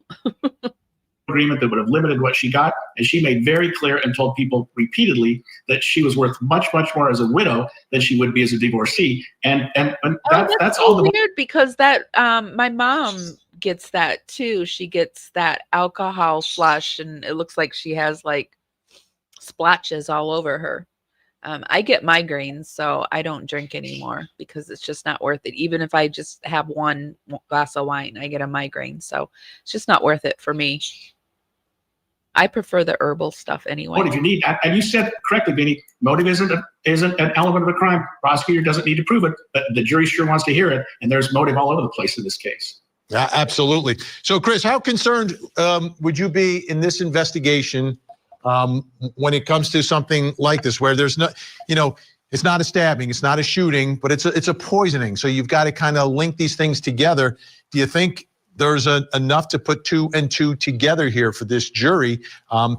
Speaker 12: agreement that would have limited what she got, and she made very clear and told people repeatedly that she was worth much more as a widow than she would be as a divorcee. And that's
Speaker 2: so
Speaker 12: all the
Speaker 2: weird, because that my mom gets that too. She gets that alcohol flush, and it looks like she has like splotches all over her. I get migraines, so I don't drink anymore because it's just not worth it. Even if I just have one glass of wine, I get a migraine. So it's just not worth it for me. I prefer the herbal stuff anyway.
Speaker 12: motive you need. And you said correctly, Vinny, motive isn't an element of a crime. Prosecutor doesn't need to prove it, but the jury sure wants to hear it. And there's motive all over the place in this case.
Speaker 7: Yeah, absolutely. So, Chris, how concerned would you be in this investigation when it comes to something like this, where there's no, it's not a stabbing, it's not a shooting, but it's a poisoning. So you've got to kind of link these things together. Do you think there's enough to put 2 and 2 together here for this jury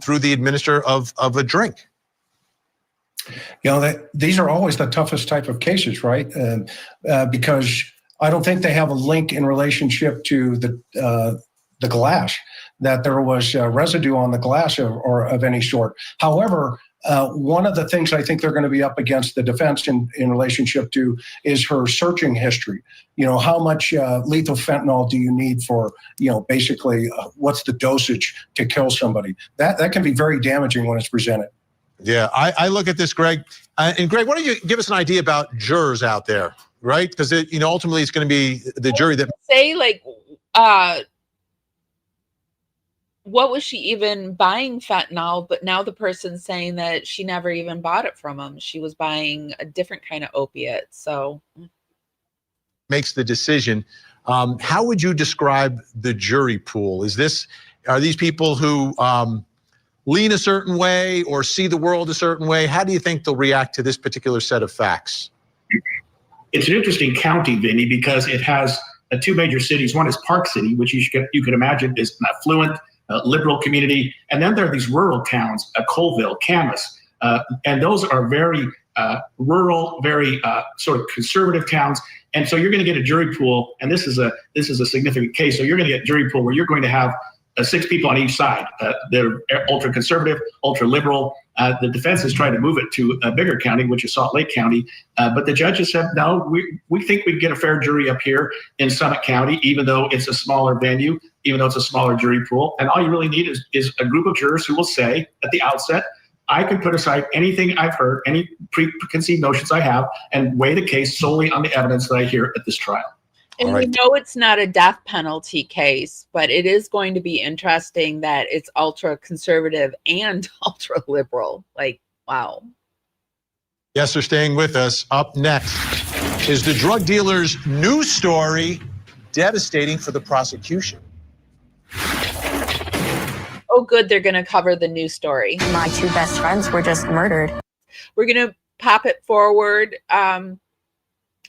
Speaker 7: through the administer of a drink?
Speaker 11: These are always the toughest type of cases, right? Because I don't think they have a link in relationship to the glass, that there was residue on the glass or of any sort. However, one of the things I think they're going to be up against the defense in relationship to is her searching history. How much lethal fentanyl do you need for, basically what's the dosage to kill somebody? That can be very damaging when it's presented.
Speaker 7: Yeah, I look at this, Greg. And Greg, why don't you give us an idea about jurors out there, right? Because ultimately it's going to be the jury that
Speaker 2: say what was she even buying fentanyl? But now the person's saying that she never even bought it from him. She was buying a different kind of opiate. So
Speaker 7: makes the decision. How would you describe the jury pool? Are these people who lean a certain way or see the world a certain way? How do you think they'll react to this particular set of facts?
Speaker 12: It's an interesting county, Vinny, because it has 2 major cities. One is Park City, which you could imagine is an affluent, liberal community. And then there are these rural towns, Colville, Camas, and those are very rural, very sort of conservative towns. And so you're going to get a jury pool, and this is a significant case. So you're going to get a jury pool where you're going to have 6 people on each side. They're ultra conservative, ultra liberal. The defense is trying to move it to a bigger county, which is Salt Lake County. But the judges said, no, we think we get a fair jury up here in Summit County, even though it's a smaller venue, even though it's a smaller jury pool. And all you really need is a group of jurors who will say at the outset, I can put aside anything I've heard, any preconceived notions I have, and weigh the case solely on the evidence that I hear at this trial.
Speaker 2: And we know it's not a death penalty case, but it is going to be interesting that it's ultra conservative and ultra liberal. Like, wow.
Speaker 7: Yes, they're staying with us. Up next is the drug dealer's news story, devastating for the prosecution.
Speaker 2: Oh, good. They're going to cover the news story.
Speaker 13: My 2 best friends were just murdered.
Speaker 2: We're going to pop it forward.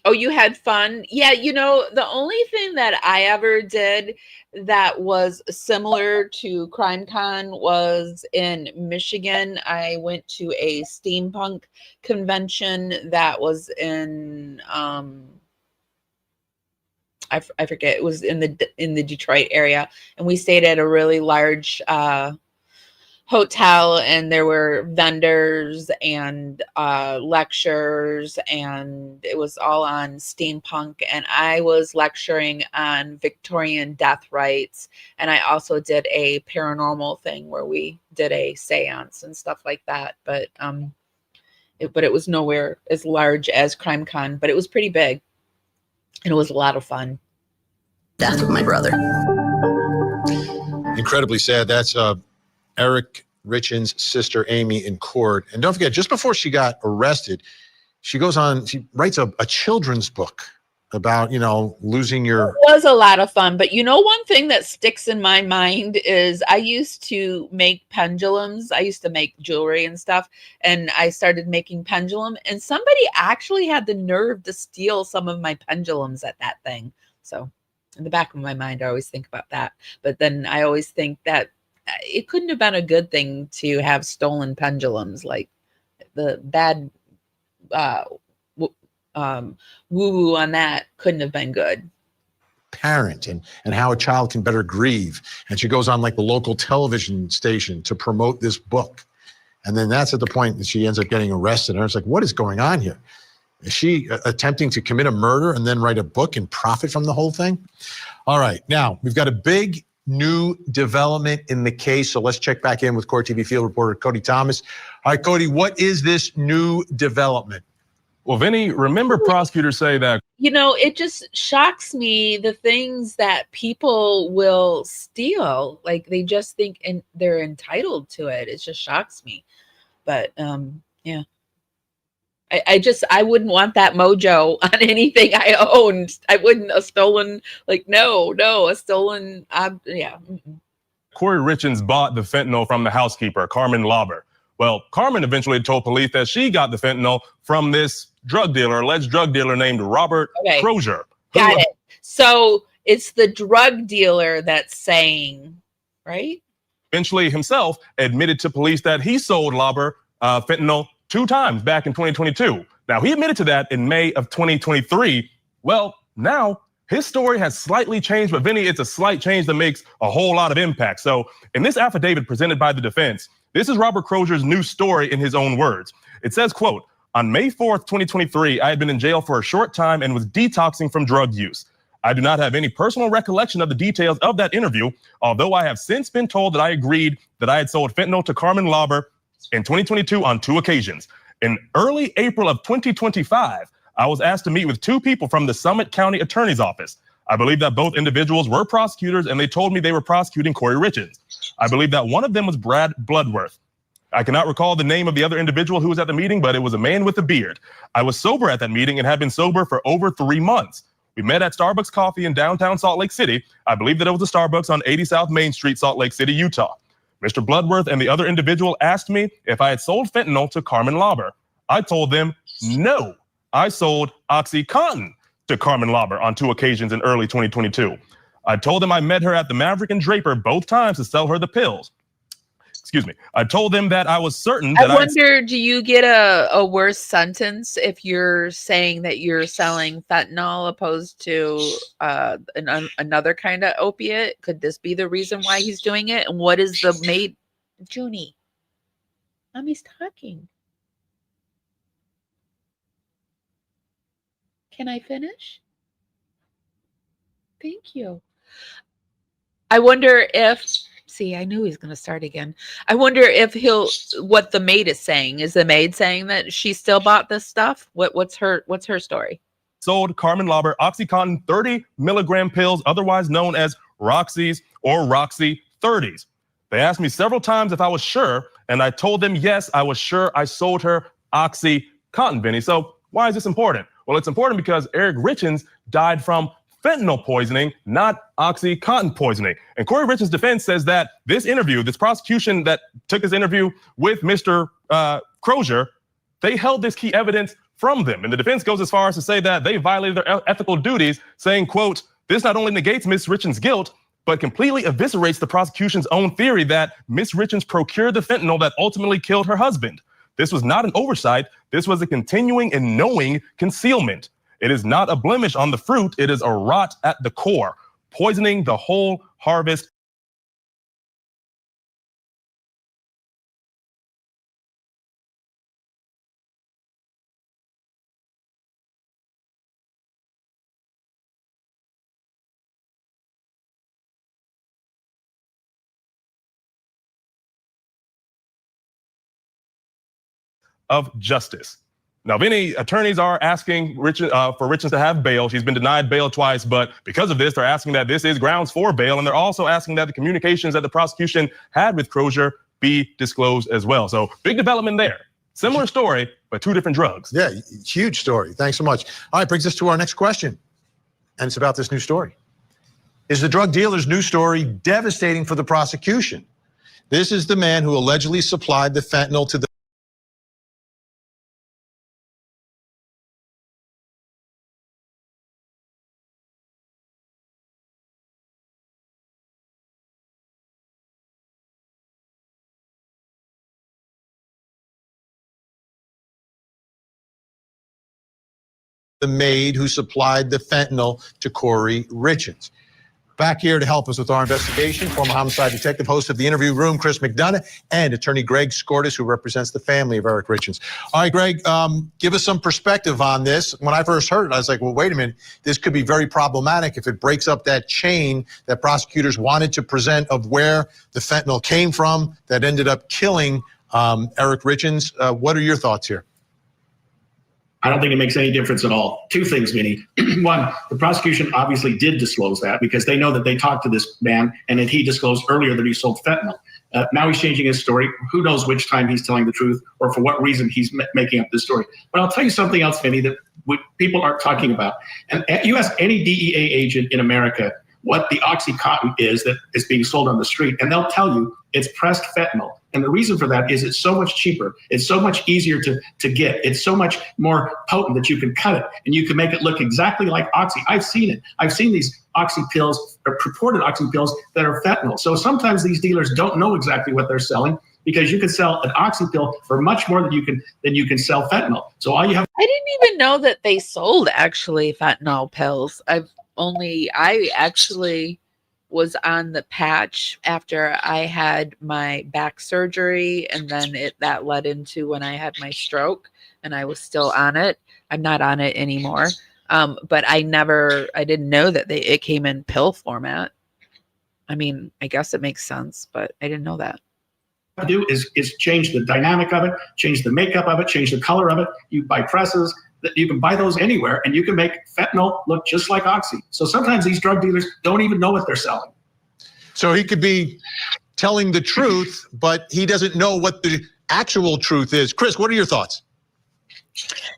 Speaker 2: Oh, you had fun? Yeah, the only thing that I ever did that was similar to CrimeCon was in Michigan. I went to a steampunk convention that was in I forget, it was in the Detroit area, and we stayed at a really large hotel, and there were vendors and lectures, and it was all on steampunk, and I was lecturing on Victorian death rites, and I also did a paranormal thing where we did a seance and stuff like that, but it was nowhere as large as CrimeCon, but it was pretty big, and it was a lot of fun.
Speaker 13: Death of my brother.
Speaker 7: Incredibly sad. That's Kouri Richins' sister, Amy, in court. And don't forget, just before she got arrested, she writes a children's book about, losing your.
Speaker 2: It was a lot of fun, but one thing that sticks in my mind is I used to make pendulums. I used to make jewelry and stuff, and I started making pendulum, and somebody actually had the nerve to steal some of my pendulums at that thing. So in the back of my mind, I always think about that. But then I always think that it couldn't have been a good thing to have stolen pendulums. Like the bad woo-woo on that couldn't have been good.
Speaker 7: Parent and how a child can better grieve. And she goes on like the local television station to promote this book. And then that's at the point that she ends up getting arrested. And it's like, what is going on here? Is she attempting to commit a murder and then write a book and profit from the whole thing? All right, now we've got a big new development in the case. So let's check back in with Court TV field reporter Cody Thomas. All right, Cody, what is this new development?
Speaker 8: Well, Vinny, remember prosecutors say that.
Speaker 2: It just shocks me the things that people will steal. Like they just think they're entitled to it. It just shocks me. But yeah. I wouldn't want that mojo on anything I owned. I wouldn't a stolen, a stolen, yeah.
Speaker 8: Kouri Richins bought the fentanyl from the housekeeper, Carmen Lauber. Well, Carmen eventually told police that she got the fentanyl from this alleged drug dealer named Robert Crozier.
Speaker 2: Got it. So it's the drug dealer that's saying, right?
Speaker 8: Eventually himself admitted to police that he sold Lauber fentanyl 2 times back in 2022. Now, he admitted to that in May of 2023. Well, now his story has slightly changed, but Vinny, it's a slight change that makes a whole lot of impact. So in this affidavit presented by the defense, this is Robert Crozier's new story in his own words. It says, quote, on May 4th, 2023, I had been in jail for a short time and was detoxing from drug use. I do not have any personal recollection of the details of that interview, although I have since been told that I agreed that I had sold fentanyl to Carmen Lauber in 2022 on 2 occasions. In early April of 2025, I was asked to meet with 2 people from the Summit County Attorney's Office. I believe that both individuals were prosecutors and they told me they were prosecuting Kouri Richins. I believe that one of them was Brad Bloodworth. I cannot recall the name of the other individual who was at the meeting, but it was a man with a beard. I was sober at that meeting and had been sober for over 3 months. We met at Starbucks Coffee in downtown Salt Lake City. I believe that it was a Starbucks on 80 South Main Street, Salt Lake City, Utah. Mr. Bloodworth and the other individual asked me if I had sold fentanyl to Carmen Lauber. I told them, no, I sold OxyContin to Carmen Lauber on 2 occasions in early 2022. I told them I met her at the Maverick and Draper both times to sell her the pills. Excuse me. I told them that I was certain that
Speaker 2: I wonder, do you get a worse sentence if you're saying that you're selling fentanyl opposed to another kind of opiate? Could this be the reason why he's doing it? And what is the maid? Junie, mommy's talking. Can I finish? Thank you. I wonder if, see, I knew he was going to start again. I wonder if what the maid is saying. Is the maid saying that she still bought this stuff? What's her story?
Speaker 8: Sold Carmen Lauber OxyContin 30 milligram pills, otherwise known as Roxy's or Roxy 30s. They asked me several times if I was sure, and I told them, yes, I was sure I sold her OxyContin, Vinny. So why is this important? Well, it's important because Eric Richins died from fentanyl poisoning, not OxyContin poisoning. And Kouri Richins' defense says that this prosecution that took this interview with Mr. Crozier, they held this key evidence from them. And the defense goes as far as to say that they violated their ethical duties, saying, quote, this not only negates Ms. Richins' guilt, but completely eviscerates the prosecution's own theory that Ms. Richins procured the fentanyl that ultimately killed her husband. This was not an oversight. This was a continuing and knowing concealment. It is not a blemish on the fruit. It is a rot at the core, poisoning the whole harvest. Of justice. Now, many attorneys are asking for Richins to have bail. She's been denied bail twice, but because of this, they're asking that this is grounds for bail, and they're also asking that the communications that the prosecution had with Crozier be disclosed as well. So big development there. Similar story, but 2 different drugs.
Speaker 7: Yeah, huge story. Thanks so much. All right, brings us to our next question. and it's about this new story. Is the drug dealer's new story devastating for the prosecution? This is the man who allegedly supplied the fentanyl to the maid who supplied the fentanyl to Kouri Richins. Back here to help us with our investigation, former homicide detective, host of The Interview Room, Chris McDonough, and attorney Greg Skordas, who represents the family of Eric Richins. All right, Greg, give us some perspective on this. When I first heard it, I was like, well, wait a minute, this could be very problematic if it breaks up that chain that prosecutors wanted to present of where the fentanyl came from that ended up killing Eric Richins. What are your thoughts here?
Speaker 12: I don't think it makes any difference at all. Two things, Vinny. One, the prosecution obviously did disclose that because they know that they talked to this man and that he disclosed earlier that he sold fentanyl. Now he's changing his story. Who knows which time he's telling the truth or for what reason he's making up this story. But I'll tell you something else, Vinny, that people aren't talking about. And you ask any DEA agent in America what the Oxycontin is that is being sold on the street, and they'll tell you it's pressed fentanyl. And the reason for that is it's so much cheaper. It's so much easier to get. It's so much more potent that you can cut it and you can make it look exactly like Oxy. I've seen it. I've seen these Oxy pills or purported Oxy pills that are fentanyl. So sometimes these dealers don't know exactly what they're selling because you can sell an Oxy pill for much more than you can sell fentanyl. So all you have.
Speaker 2: I didn't even know that they sold actually fentanyl pills. I actually was on the patch after I had my back surgery, and then that led into when I had my stroke, and I was still on it. I'm not on it anymore. But I didn't know that it came in pill format. I mean, I guess it makes sense, but I didn't know that.
Speaker 12: Do is change the dynamic of it, change the makeup of it, change the color of it. You buy presses. That you can buy those anywhere, and you can make fentanyl look just like Oxy. So sometimes these drug dealers don't even know what they're selling.
Speaker 7: So he could be telling the truth, but he doesn't know what the actual truth is. Chris, what are your thoughts?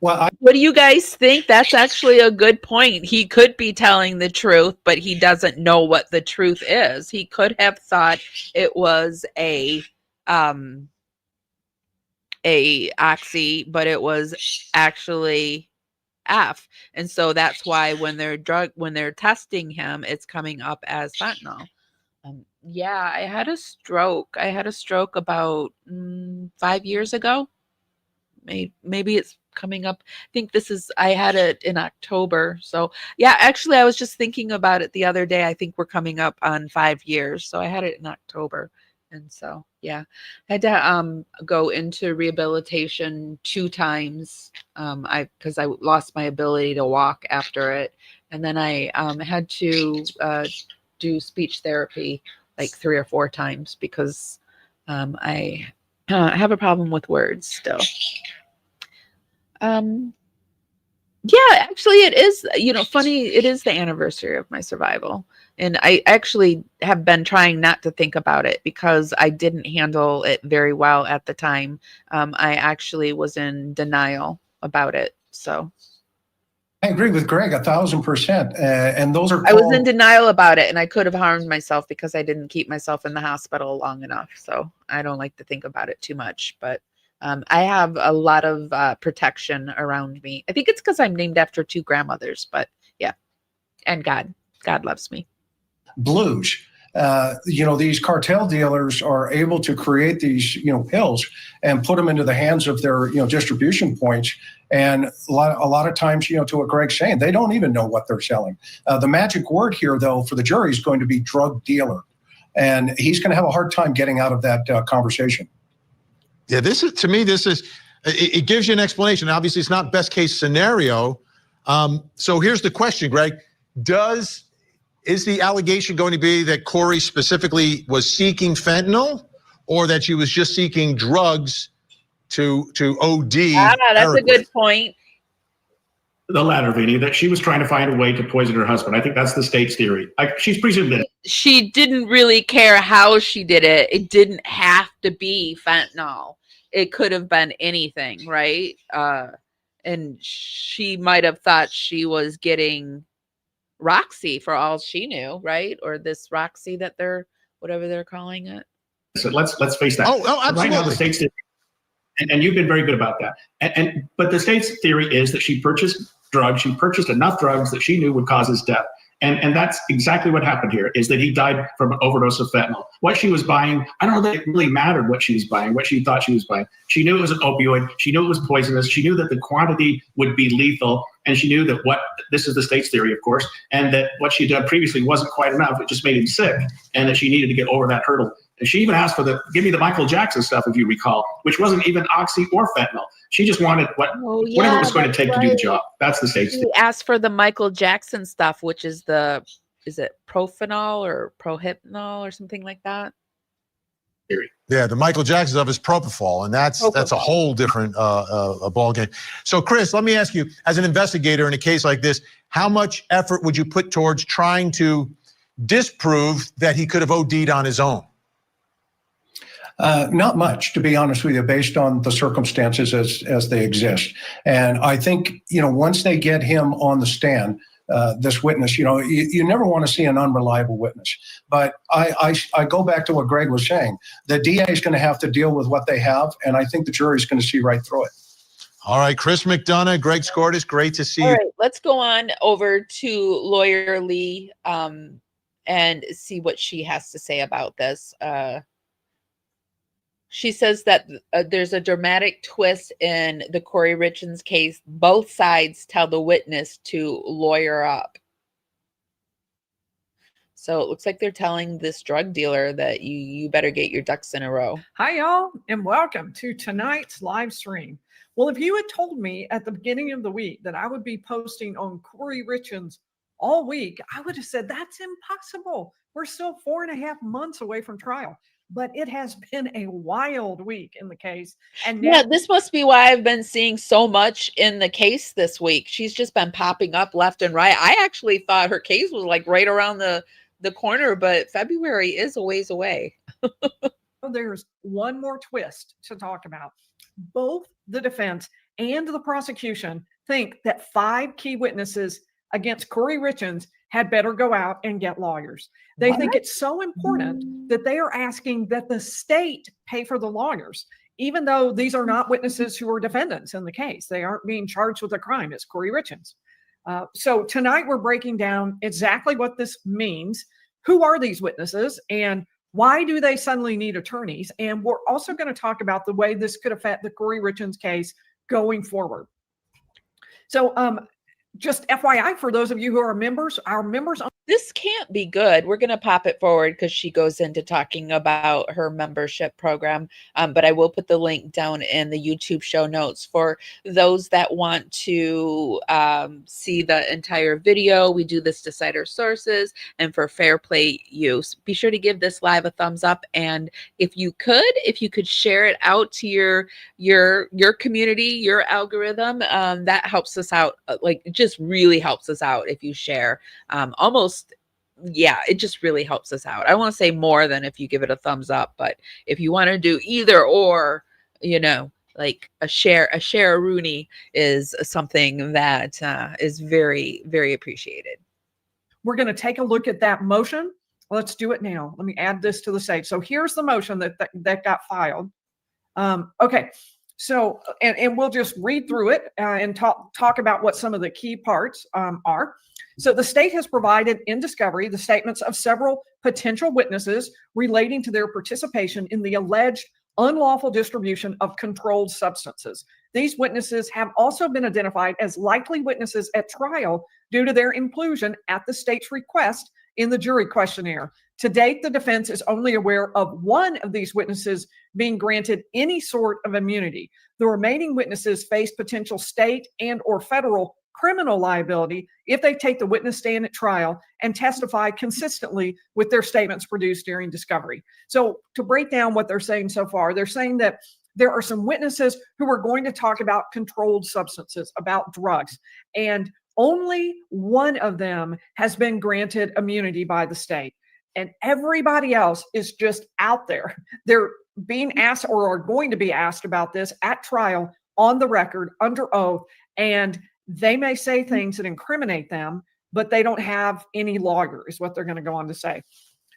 Speaker 11: Well,
Speaker 2: what do you guys think? That's actually a good point. He could be telling the truth, but he doesn't know what the truth is. He could have thought it was a Oxy, but it was actually F. And so that's why when they're testing him, it's coming up as fentanyl. Yeah, I had a stroke. I had a stroke about 5 years ago. Maybe it's coming up. I think I had it in October. So yeah, actually I was just thinking about it the other day. I think we're coming up on 5 years. So I had it in October. And so, yeah, I had to go into rehabilitation 2 times because I lost my ability to walk after it. And then I had to do speech therapy like 3 or 4 times because I have a problem with words still. Yeah, actually it is, funny. It is the anniversary of my survival. And I actually have been trying not to think about it because I didn't handle it very well at the time. I actually was in denial about it. So
Speaker 11: I agree with Greg 1,000%. And those are
Speaker 2: I was in denial about it, and I could have harmed myself because I didn't keep myself in the hospital long enough. So I don't like to think about it too much, but I have a lot of protection around me. I think it's because I'm named after 2 grandmothers, but yeah. And God loves me.
Speaker 11: blues. These cartel dealers are able to create these, pills and put them into the hands of their, distribution points. And a lot of times, to what Greg's saying, they don't even know what they're selling. The magic word here, though, for the jury is going to be drug dealer. And he's going to have a hard time getting out of that conversation.
Speaker 7: Yeah, it gives you an explanation. Obviously, it's not best case scenario. So here's the question, Greg. Is the allegation going to be that Kouri specifically was seeking fentanyl, or that she was just seeking drugs to OD?
Speaker 2: That's a good point.
Speaker 12: The latter, Vinny, that she was trying to find a way to poison her husband. I think that's the state's theory. She's presumed that.
Speaker 2: She didn't really care how she did it. It didn't have to be fentanyl. It could have been anything, right? And she might have thought she was getting Roxy for all she knew, right? Or this Roxy that they're, whatever they're calling it.
Speaker 12: So let's face that.
Speaker 7: Oh, absolutely.
Speaker 12: Right now, the state's and you've been very good about that. But the state's theory is that she purchased drugs. She purchased enough drugs that she knew would cause his death. And that's exactly what happened here, is that he died from an overdose of fentanyl. What she was buying, I don't know that it really mattered what she was buying, what she thought she was buying. She knew it was an opioid. She knew it was poisonous. She knew that the quantity would be lethal. And she knew that this is the state's theory, of course, and that what she'd done previously wasn't quite enough. It just made him sick, and that she needed to get over that hurdle. And she even asked for give me the Michael Jackson stuff, if you recall, which wasn't even oxy or fentanyl. She just wanted whatever it was going to take to do the job. That's the state's theory.
Speaker 2: She asked for the Michael Jackson stuff, which is is it Profenol or Prohypnol or something like that?
Speaker 7: Yeah, the Michael Jackson stuff is propofol, and that's a whole different ball game. So, Chris, let me ask you, as an investigator in a case like this, how much effort would you put towards trying to disprove that he could have OD'd on his own?
Speaker 11: Not much, to be honest with you, based on the circumstances as they exist. And I think, once they get him on the stand, this witness, you never want to see an unreliable witness. But I go back to what Greg was saying. The DA is going to have to deal with what they have, and I think the jury is going to see right through it.
Speaker 7: All right, Chris McDonough, Greg Skordas, great to see you.
Speaker 2: All right, let's go on over to Lawyer Lee and see what she has to say about this. She says that there's a dramatic twist in the Kouri Richins case. Both sides tell the witness to lawyer up. So it looks like they're telling this drug dealer that you better get your ducks in a row.
Speaker 14: Hi, y'all, and welcome to tonight's live stream. Well, if you had told me at the beginning of the week that I would be posting on Kouri Richins all week, I would have said that's impossible. We're still 4.5 months away from trial. But it has been a wild week in the case. And now,
Speaker 2: yeah, this must be why I've been seeing so much in the case this week. She's just been popping up left and right. I actually thought her case was like right around the corner, but February is a ways away.
Speaker 14: There's one more twist to talk about. Both the defense and the prosecution think that 5 key witnesses against Kouri Richins had better go out and get lawyers. They think it's so important that they are asking that the state pay for the lawyers, even though these are not witnesses who are defendants in the case. They aren't being charged with a crime. It's Kouri Richins. So tonight we're breaking down exactly what this means. Who are these witnesses and why do they suddenly need attorneys? And we're also going to talk about the way this could affect the Kouri Richins case going forward. So just FYI, for those of you who are members, our members.
Speaker 2: This can't be good. We're going to pop it forward because she goes into talking about her membership program. But I will put the link down in the YouTube show notes for those that want to see the entire video. We do this to cite our sources and for fair play use. Be sure to give this live a thumbs up. And if you could share it out to your community, your algorithm, that helps us out. Like, it just really helps us out if you share. It just really helps us out. I want to say more than if you give it a thumbs up, but if you want to do either or, like a share Rooney is something that is very, very appreciated.
Speaker 14: We're going to take a look at that motion. Let's do it now. Let me add this to the stage. So here's the motion that got filed. Okay. So, and we'll just read through it and talk about what some of the key parts are. So the state has provided in discovery the statements of several potential witnesses relating to their participation in the alleged unlawful distribution of controlled substances. These witnesses have also been identified as likely witnesses at trial due to their inclusion at the state's request in the jury questionnaire. To date, the defense is only aware of one of these witnesses being granted any sort of immunity. The remaining witnesses face potential state and or federal criminal liability if they take the witness stand at trial and testify consistently with their statements produced during discovery. So to break down what they're saying so far, they're saying that there are some witnesses who are going to talk about controlled substances, about drugs, and only one of them has been granted immunity by the state. And everybody else is just out there. They're being asked or are going to be asked about this at trial on the record under oath. And they may say things that incriminate them, but they don't have any lawyer, is what they're going to go on to say.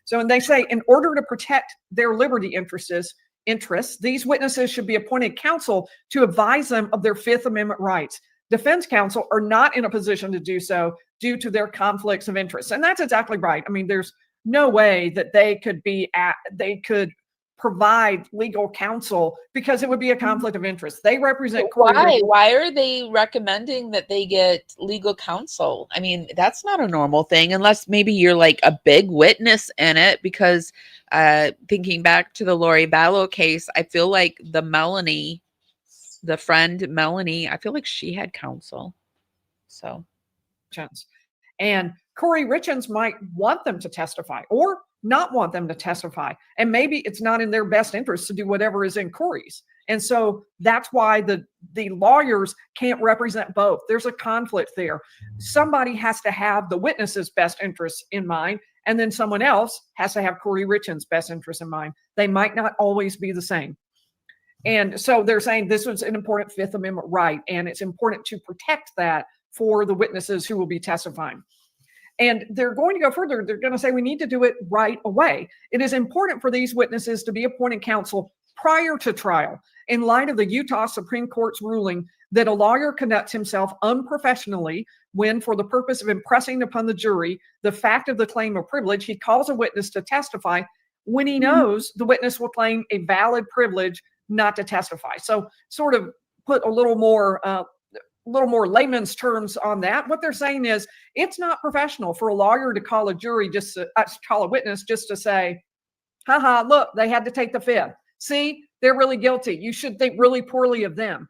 Speaker 14: So, and they say, in order to protect their liberty interests, these witnesses should be appointed counsel to advise them of their Fifth Amendment rights. Defense counsel are not in a position to do so due to their conflicts of interest. And that's exactly right. I mean, there's no way that they could provide legal counsel because it would be a conflict of interest. They represent
Speaker 2: Why are they recommending that they get legal counsel? I mean, that's not a normal thing unless maybe you're like a big witness in it, because thinking back to the Lori Vallow case, I feel like the friend Melanie, I feel like she had counsel. So,
Speaker 14: and Kouri Richins might want them to testify or not want them to testify. And maybe it's not in their best interest to do whatever is in Kouri's. And so that's why the lawyers can't represent both. There's a conflict there. Somebody has to have the witness's best interests in mind, and then someone else has to have Kouri Richins' best interests in mind. They might not always be the same. And so they're saying this was an important Fifth Amendment right, and it's important to protect that for the witnesses who will be testifying. And they're going to go further. They're going to say we need to do it right away. It is important for these witnesses to be appointed counsel prior to trial in light of the Utah Supreme Court's ruling that a lawyer conducts himself unprofessionally when, for the purpose of impressing upon the jury the fact of the claim of privilege, he calls a witness to testify when he knows the witness will claim a valid privilege not to testify. So sort of put a little more layman's terms on that. What they're saying is it's not professional for a lawyer to call a jury call a witness just to say, haha, look, they had to take the Fifth. See, they're really guilty. You should think really poorly of them.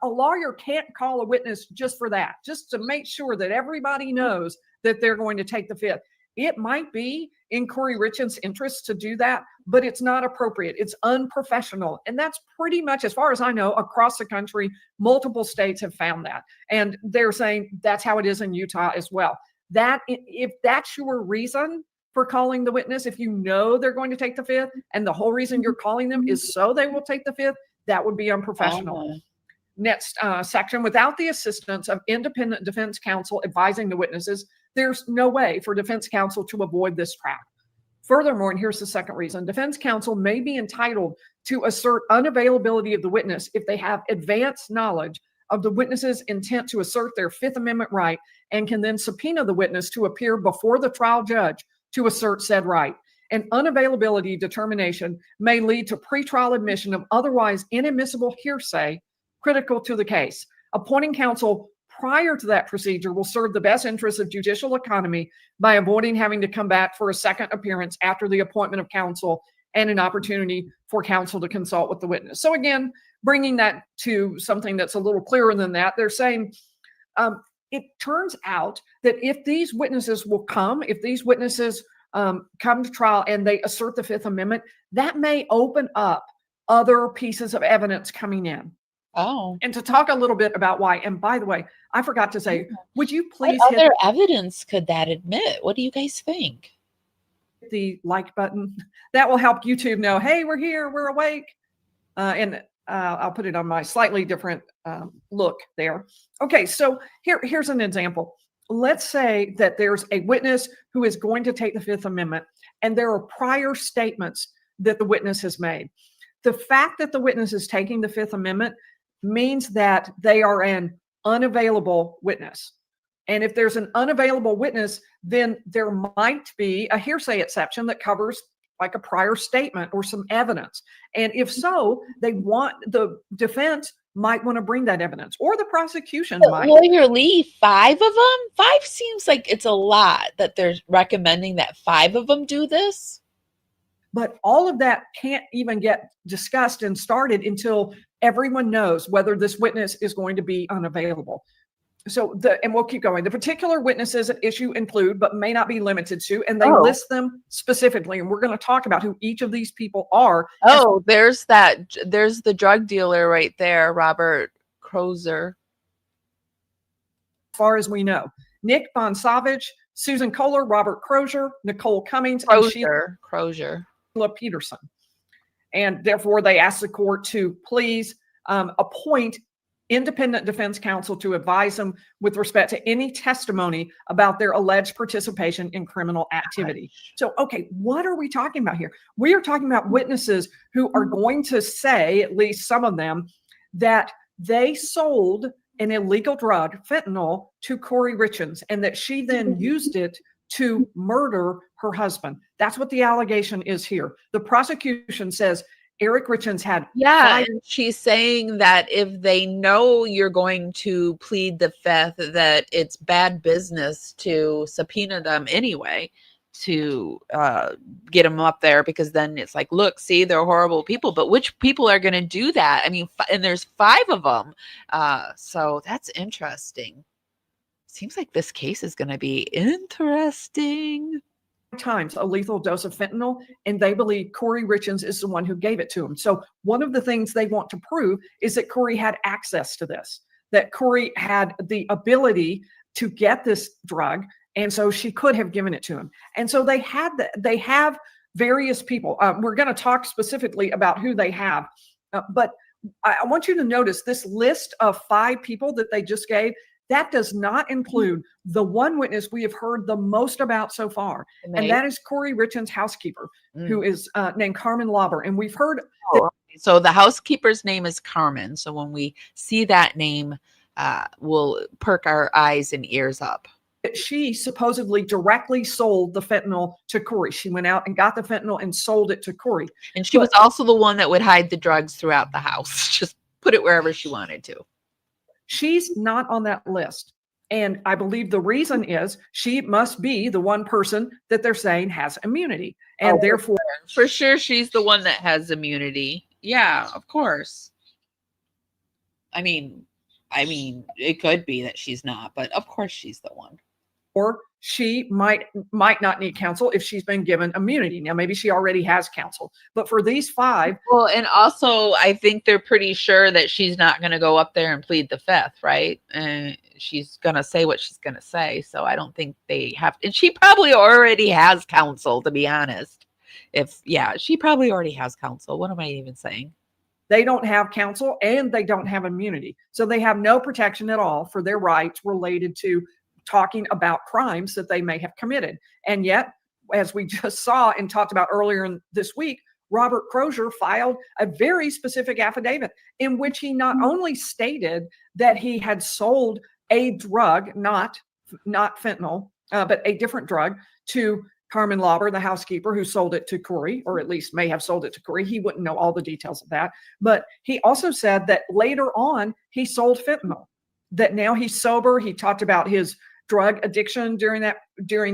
Speaker 14: A lawyer can't call a witness just for that, just to make sure that everybody knows that they're going to take the Fifth. It might be in Kouri Richins' interest to do that, but it's not appropriate. It's unprofessional. And that's pretty much, as far as I know, across the country, multiple states have found that. And they're saying that's how it is in Utah as well. That if that's your reason for calling the witness, if you know they're going to take the Fifth, and the whole reason you're calling them is so they will take the Fifth, that would be unprofessional. Next section, without the assistance of independent defense counsel advising the witnesses, there's no way for defense counsel to avoid this trap. Furthermore, and here's the second reason, defense counsel may be entitled to assert unavailability of the witness if they have advanced knowledge of the witness's intent to assert their Fifth Amendment right and can then subpoena the witness to appear before the trial judge to assert said right. An unavailability determination may lead to pretrial admission of otherwise inadmissible hearsay critical to the case. Appointing counsel prior to that procedure will serve the best interests of judicial economy by avoiding having to come back for a second appearance after the appointment of counsel and an opportunity for counsel to consult with the witness. So again, bringing that to something that's a little clearer than that, they're saying it turns out that if these witnesses will come, if these witnesses come to trial and they assert the Fifth Amendment, that may open up other pieces of evidence coming in.
Speaker 2: Oh.
Speaker 14: And to talk a little bit about why, and by the way, I forgot to say, would you please
Speaker 2: what other evidence could that admit? What do you guys think?
Speaker 14: hit the like button? That will help YouTube know, hey, we're here, we're awake. And I'll put it on my slightly different look there. Okay, so here's an example. Let's say that there's a witness who is going to take the Fifth Amendment, and there are prior statements that the witness has made. The fact that the witness is taking the Fifth Amendment means that they are an unavailable witness. And if there's an unavailable witness, then there might be a hearsay exception that covers like a prior statement or some evidence. And if so, the defense might want to bring that evidence, or the prosecution might.
Speaker 2: Lawyer Lee, 5 of them? 5 seems like it's a lot that they're recommending that 5 of them do this.
Speaker 14: But all of that can't even get discussed and started until everyone knows whether this witness is going to be unavailable. So and we'll keep going. The particular witnesses at issue include, but may not be limited to, and they list them specifically. And we're going to talk about who each of these people are.
Speaker 2: Oh, there's the drug dealer right there, Robert Crozer.
Speaker 14: As far as we know, Nick Bonsavage, Susan Kohler, Robert Crozier, Nicole Cummings,
Speaker 2: Crozier.
Speaker 14: and Sheila Peterson. And therefore, they asked the court to please appoint independent defense counsel to advise them with respect to any testimony about their alleged participation in criminal activity. So, okay, what are we talking about here? We are talking about witnesses who are going to say, at least some of them, that they sold an illegal drug, fentanyl, to Kouri Richins, and that she then used it to murder her husband. That's what the allegation is here. The prosecution says Eric Richins had
Speaker 2: and she's saying that if they know you're going to plead the fifth, that it's bad business to subpoena them anyway to get them up there, because then it's like, look, see, they're horrible people, but which people are going to do that? I mean, and there's 5 of them. So that's interesting. Seems like this case is going to be interesting.
Speaker 14: Times a lethal dose of fentanyl, and they believe Kouri Richins is the one who gave it to him. So one of the things they want to prove is that Kouri had access to this, that Kouri had the ability to get this drug, and so she could have given it to him. And so they have various people. We're going to talk specifically about who they have, but I want you to notice this list of 5 people that they just gave. That does not include the one witness we have heard the most about so far, and that is Kouri Richins' housekeeper, who is named Carmen Lauber. And we've heard.
Speaker 2: So the housekeeper's name is Carmen. So when we see that name, we'll perk our eyes and ears up.
Speaker 14: She supposedly directly sold the fentanyl to Kouri. She went out and got the fentanyl and sold it to Kouri.
Speaker 2: And she was also the one that would hide the drugs throughout the house, just put it wherever she wanted to.
Speaker 14: She's not on that list. And I believe the reason is she must be the one person that they're saying has immunity. And therefore,
Speaker 2: for sure, she's the one that has immunity. Yeah, of course. I mean, it could be that she's not, but of course she's the one.
Speaker 14: Or she might not need counsel if she's been given immunity. Now, maybe she already has counsel, but for these 5.
Speaker 2: Well, and also I think they're pretty sure that she's not going to go up there and plead the fifth, right? And she's going to say what she's going to say. So I don't think they have, and she probably already has counsel, to be honest. She probably already has counsel. What am I even saying?
Speaker 14: They don't have counsel and they don't have immunity. So they have no protection at all for their rights related to talking about crimes that they may have committed. And yet, as we just saw and talked about earlier in this week, Robert Crozier filed a very specific affidavit in which he not only stated that he had sold a drug, not fentanyl, but a different drug, to Carmen Lauber, the housekeeper, who sold it to Kouri, or at least may have sold it to Kouri. He wouldn't know all the details of that. But he also said that later on, he sold fentanyl, that now he's sober. He talked about his drug addiction during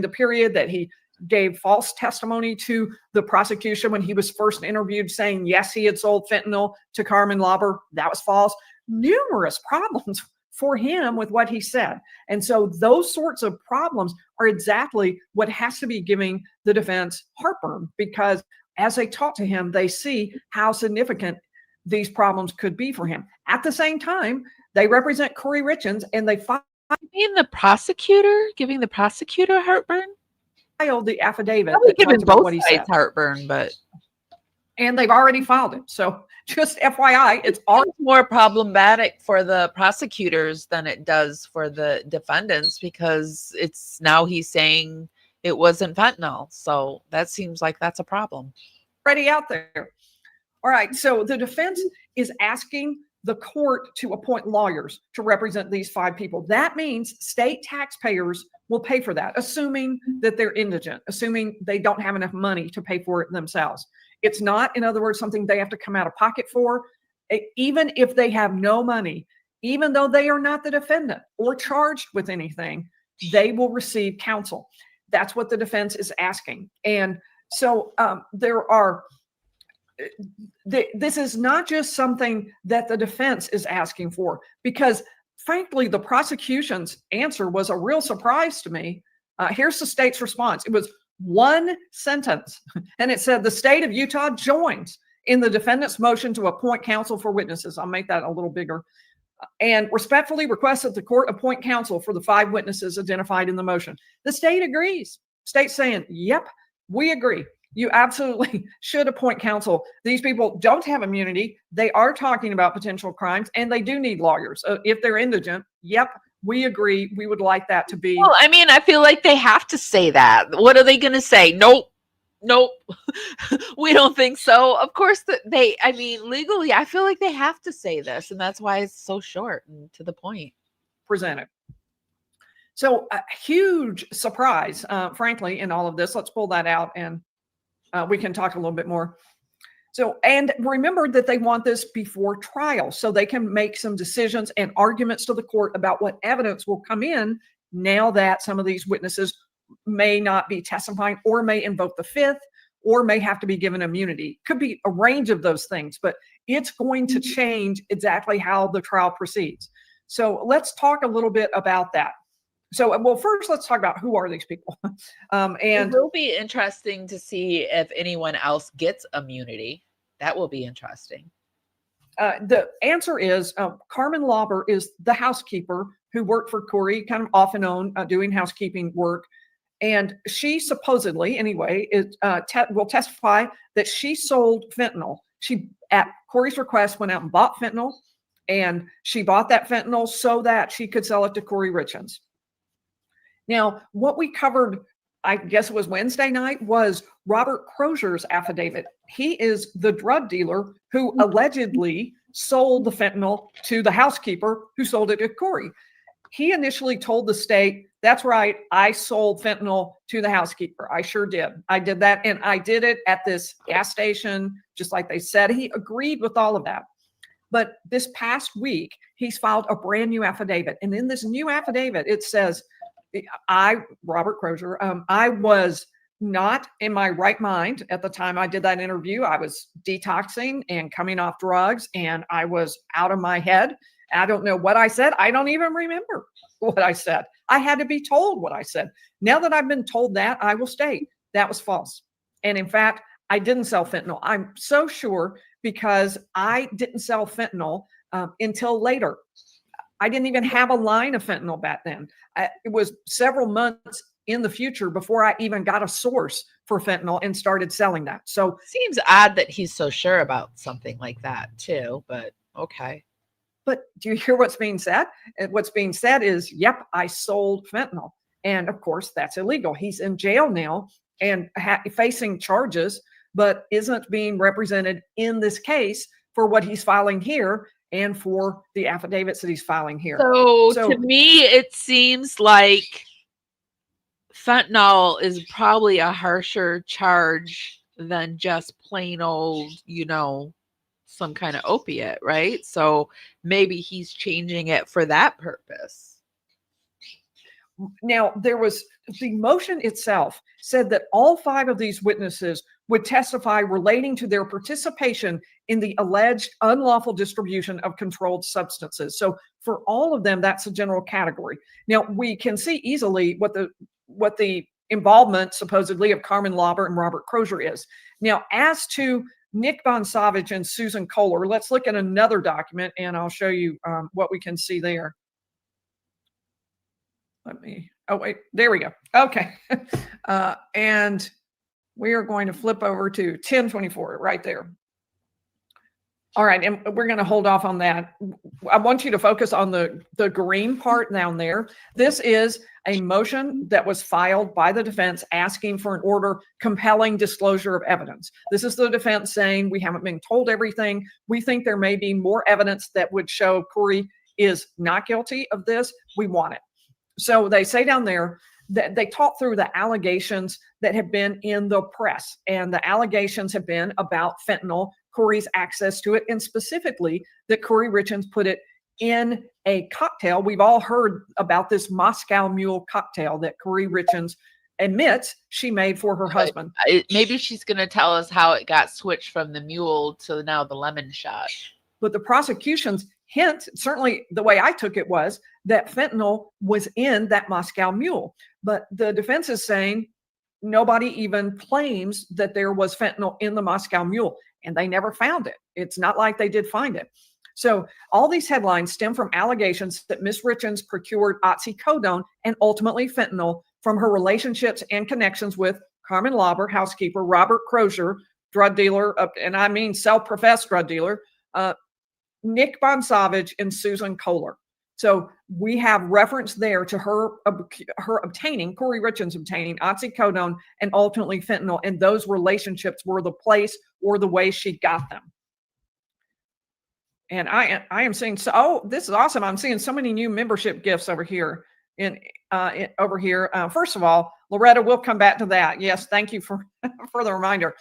Speaker 14: the period that he gave false testimony to the prosecution when he was first interviewed, saying yes, he had sold fentanyl to Carmen Lauber. That was false. Numerous problems for him with what he said. And so those sorts of problems are exactly what has to be giving the defense heartburn, because as they talk to him, they see how significant these problems could be for him. At the same time, they represent Kouri Richins, and they
Speaker 2: giving the prosecutor heartburn?
Speaker 14: Filed the affidavit.
Speaker 2: Giving both sides heartburn,
Speaker 14: and they've already filed it. So just FYI, it's
Speaker 2: more problematic for the prosecutors than it does for the defendants, because it's now he's saying it wasn't fentanyl. So that seems like that's a problem.
Speaker 14: Already out there. All right. So the defense is asking the court to appoint lawyers to represent these 5 people. That means state taxpayers will pay for that, assuming that they're indigent, assuming they don't have enough money to pay for it themselves. It's not, in other words, something they have to come out of pocket for. Even if they have no money, even though they are not the defendant or charged with anything, they will receive counsel. That's what the defense is asking. And so this is not just something that the defense is asking for, because frankly, the prosecution's answer was a real surprise to me. Here's the state's response. It was one sentence, and it said, the state of Utah joins in the defendant's motion to appoint counsel for witnesses. I'll make that a little bigger. And respectfully request that the court appoint counsel for the 5 witnesses identified in the motion. The state agrees. State's saying, yep, we agree. you absolutely should appoint counsel. These people don't have immunity. They are talking about potential crimes, and they do need lawyers. If they're indigent, yep, we agree. We would like that to be.
Speaker 2: Well, I mean, I feel like they have to say that. What are they going to say? Nope. We don't think so. Of course I mean, legally, I feel like they have to say this, and that's why it's so short and to the point.
Speaker 14: Presented. So a huge surprise, frankly, in all of this. Let's pull that out and we can talk a little bit more. So, and remember that they want this before trial so they can make some decisions and arguments to the court about what evidence will come in now that some of these witnesses may not be testifying or may invoke the Fifth or may have to be given immunity. Could be a range of those things, but it's going to change exactly how the trial proceeds. So let's talk a little bit about that. So, well, first, let's talk about who are these people. And
Speaker 2: it will be interesting to see if anyone else gets immunity. That will be interesting.
Speaker 14: The answer is Carmen Lauber is the housekeeper who worked for Kouri, kind of off and on, doing housekeeping work. And she supposedly, anyway, will testify that she sold fentanyl. She, at Kouri's request, went out and bought fentanyl. And she bought that fentanyl so that she could sell it to Kouri Richins. Now, what we covered, I guess it was Wednesday night, was Robert Crozier's affidavit. He is the drug dealer who allegedly sold the fentanyl to the housekeeper who sold it to Kouri. He initially told the state, that's right, I sold fentanyl to the housekeeper. I sure did. I did that, and I did it at this gas station, just like they said. He agreed with all of that. But this past week, he's filed a brand new affidavit. And in this new affidavit, it says, Robert Crozier, I was not in my right mind at the time I did that interview. I was detoxing and coming off drugs, and I was out of my head. I don't know what I said. I don't even remember what I said. I had to be told what I said. Now that I've been told that, I will state that was false. And in fact, I didn't sell fentanyl. I'm so sure because I didn't sell fentanyl until later. I didn't even have a line of fentanyl back then. It was several months in the future before I even got a source for fentanyl and started selling that. So
Speaker 2: seems odd that he's so sure about something like that too, but okay.
Speaker 14: But do you hear what's being said? What's being said is, yep, I sold fentanyl. And of course, that's illegal. He's in jail now and facing charges, but isn't being represented in this case for what he's filing here and for the affidavits that he's filing here.
Speaker 2: So to me, it seems like fentanyl is probably a harsher charge than just plain old, some kind of opiate, right? So maybe he's changing it for that purpose.
Speaker 14: Now, there was the motion itself said that all 5 of these witnesses would testify relating to their participation in the alleged unlawful distribution of controlled substances. So for all of them, that's a general category. Now, we can see easily what the involvement supposedly of Carmen Lauber and Robert Crozier is. Now, as to Nick Bonsavage and Susan Kohler, let's look at another document and I'll show you what we can see there. Oh wait, there we go. Okay. And we are going to flip over to 1024 right there. All right, and we're going to hold off on that. I want you to focus on the green part down there. This is a motion that was filed by the defense asking for an order compelling disclosure of evidence. This is the defense saying we haven't been told everything. We think there may be more evidence that would show Kouri is not guilty of this. We want it. So they say down there that they talk through the allegations that have been in the press, and the allegations have been about fentanyl, Kouri's access to it, and specifically that Kouri Richins put it in a cocktail. We've all heard about this Moscow Mule cocktail that Kouri Richins admits she made for her husband.
Speaker 2: Maybe she's going to tell us how it got switched from the mule to now the lemon shot.
Speaker 14: But the prosecution's hint, certainly the way I took it, was that fentanyl was in that Moscow Mule. But the defense is saying nobody even claims that there was fentanyl in the Moscow Mule, and they never found it. It's not like they did find it. So all these headlines stem from allegations that Ms. Richins procured oxycodone and ultimately fentanyl from her relationships and connections with Carmen Lauber, housekeeper, Robert Crozier, drug dealer, and I mean self-professed drug dealer, Nick Bonsavage, and Susan Kohler. So we have reference there to her obtaining, Kouri Richins obtaining oxycodone and ultimately fentanyl, and those relationships were the place or the way she got them. And I am seeing, so, oh, this is awesome. I'm seeing so many new membership gifts over here. First of all, Loretta, we'll come back to that. Yes, thank you for the reminder.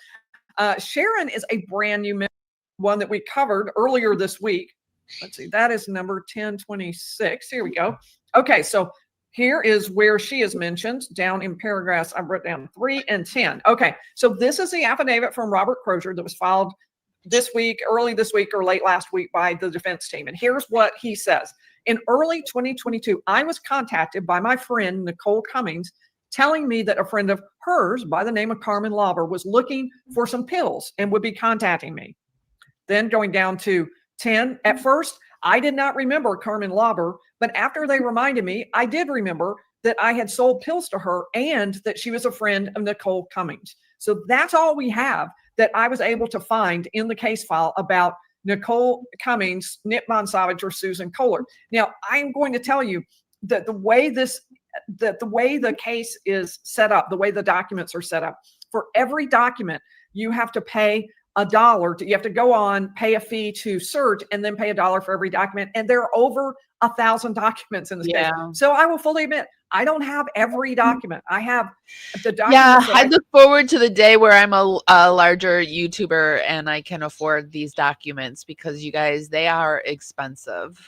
Speaker 14: Sharon is a brand new member, one that we covered earlier this week. Let's see, that is number 1026. Here we go. Okay, so here is where she is mentioned down in paragraphs. I wrote down 3 and 10. Okay, so this is the affidavit from Robert Crozier that was filed this week, early this week or late last week by the defense team. And here's what he says. In early 2022, I was contacted by my friend, Nicole Cummings, telling me that a friend of hers by the name of Carmen Lauber was looking for some pills and would be contacting me. Then going down to 10, at first, I did not remember Carmen Lauber, but after they reminded me, I did remember that I had sold pills to her and that she was a friend of Nicole Cummings. So that's all we have that I was able to find in the case file about Nicole Cummings, Nick Bonsavage, or Susan Kohler. Now, I'm going to tell you that the way the case is set up, the way the documents are set up, for every document, you have to pay $1. You have to go on, pay a fee to search, and then pay $1 for every document. And there are over 1,000 documents in this case. So I will fully admit, I don't have every document. I have the documents.
Speaker 2: Yeah, I look forward to the day where I'm a larger YouTuber and I can afford these documents, because you guys, they are expensive.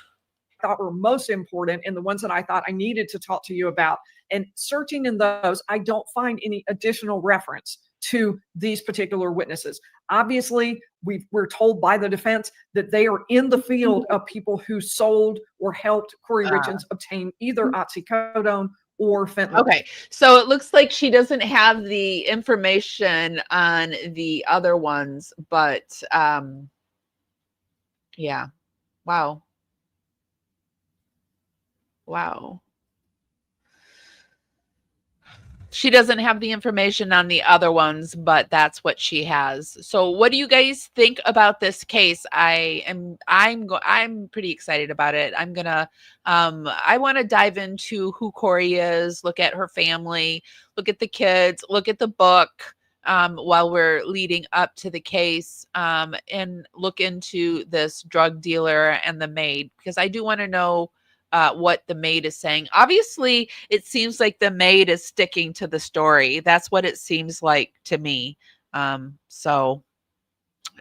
Speaker 14: Thought were most important and the ones that I thought I needed to talk to you about. And searching in those, I don't find any additional reference to these particular witnesses. Obviously, we're told by the defense that they are in the field of people who sold or helped Kouri Richins obtain either oxycodone or fentanyl.
Speaker 2: Okay, so it looks like she doesn't have the information on the other ones, but yeah, wow. She doesn't have the information on the other ones, but that's what she has. So what do you guys think about this case? I'm pretty excited about it. I want to dive into who Kouri is, look at her family, look at the kids, look at the book while we're leading up to the case, and look into this drug dealer and the maid, because I do want to know what the maid is saying. Obviously, it seems like the maid is sticking to the story. That's what it seems like to me. So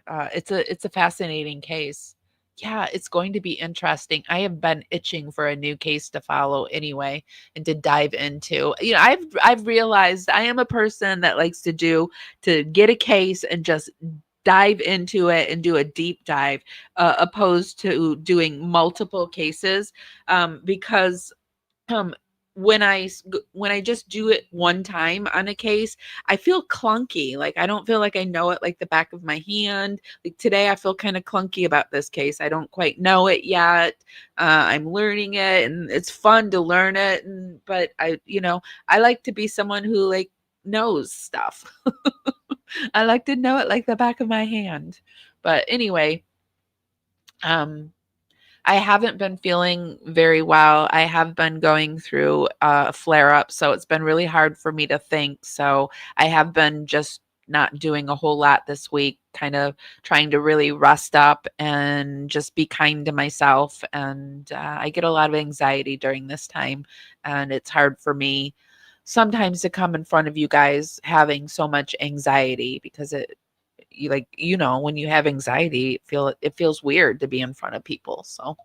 Speaker 2: it's a fascinating case. Yeah, it's going to be interesting. I have been itching for a new case to follow anyway and to dive into. You know, I've realized I am a person that likes to get a case and just dive into it and do a deep dive, opposed to doing multiple cases, because when I just do it one time on a case, I feel clunky. Like I don't feel like I know it like the back of my hand. Like today, I feel kind of clunky about this case. I don't quite know it yet. I'm learning it, and it's fun to learn it. But I like to be someone who like knows stuff. I like to know it like the back of my hand. But anyway, I haven't been feeling very well. I have been going through a flare-up, so it's been really hard for me to think. So I have been just not doing a whole lot this week, kind of trying to really rest up and just be kind to myself. And I get a lot of anxiety during this time, and it's hard for me sometimes to come in front of you guys having so much anxiety, because when you have anxiety, it feels weird to be in front of people. So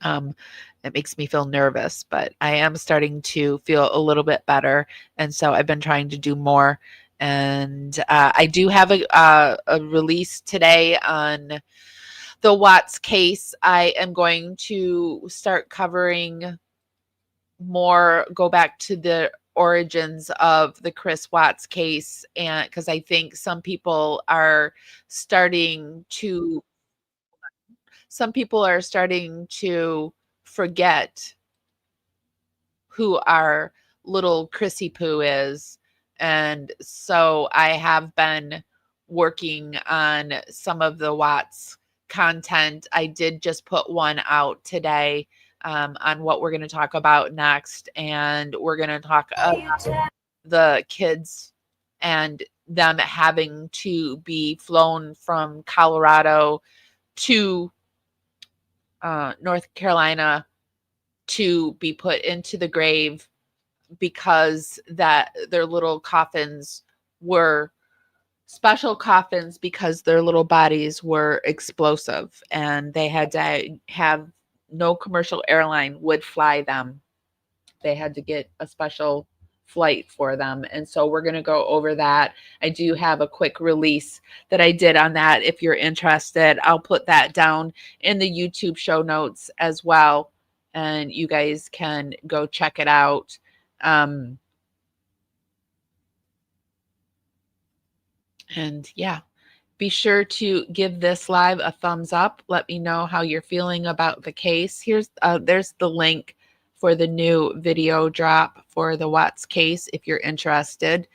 Speaker 2: it makes me feel nervous, but I am starting to feel a little bit better. And so I've been trying to do more. And I do have a release today on the Watts case. I am going to start covering more, go back to the origins of the Chris Watts case, and because I think some people are starting to forget who our little Chrissy Poo is, And so I have been working on some of the Watts content. I did just put one out today on what we're going to talk about next. And we're going to talk about the kids and them having to be flown from Colorado to North Carolina to be put into the grave because that their little coffins were special coffins because their little bodies were explosive, and they had to have no commercial airline would fly them. They had to get a special flight for them. And so we're going to go over that. I do have a quick release that I did on that. If you're interested, I'll put that down in the YouTube show notes as well, and you guys can go check it out. And yeah, be sure to give this live a thumbs up. Let me know how you're feeling about the case. There's the link for the new video drop for the Watts case if you're interested.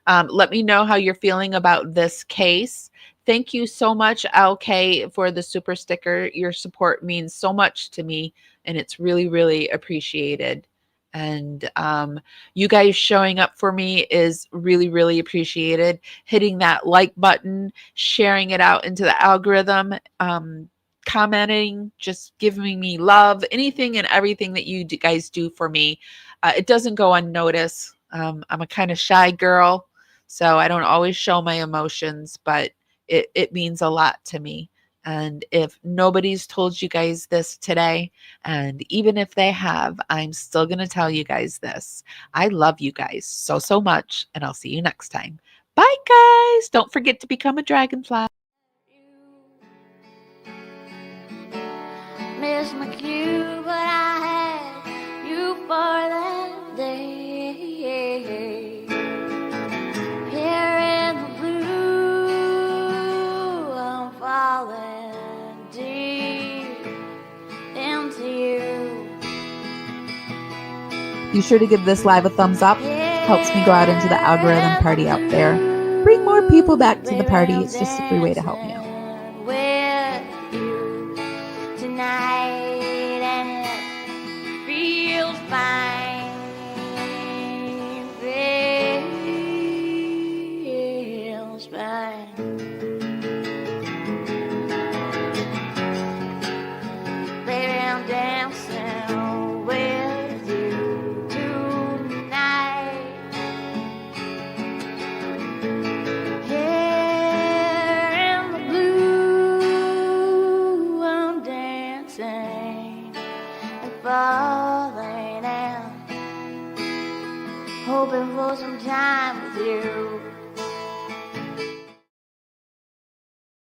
Speaker 2: Let me know how you're feeling about this case. Thank you so much, LK, for the super sticker. Your support means so much to me, and it's really, really appreciated. And you guys showing up for me is really, really appreciated. Hitting that like button, sharing it out into the algorithm, commenting, just giving me love, anything and everything that you guys do for me. It doesn't go unnoticed. I'm a kind of shy girl, so I don't always show my emotions, but it means a lot to me. And if nobody's told you guys this today, and even if they have, I'm still going to tell you guys this. I love you guys so, so much, and I'll see you next time. Bye, guys. Don't forget to become a dragonfly.
Speaker 15: Miss my cue, but I had you for that day. Here in the blue, I'm falling deep into you.
Speaker 2: Be sure to give this live a thumbs up. Helps me go out into the algorithm party out there. Bring more people back to the party. It's just a free way to help me out.
Speaker 15: With you tonight, and it feels fine. Feels fine. Baby, I'm dancing with you tonight. Here in the blue, I'm dancing and falling out, hoping for some time with you.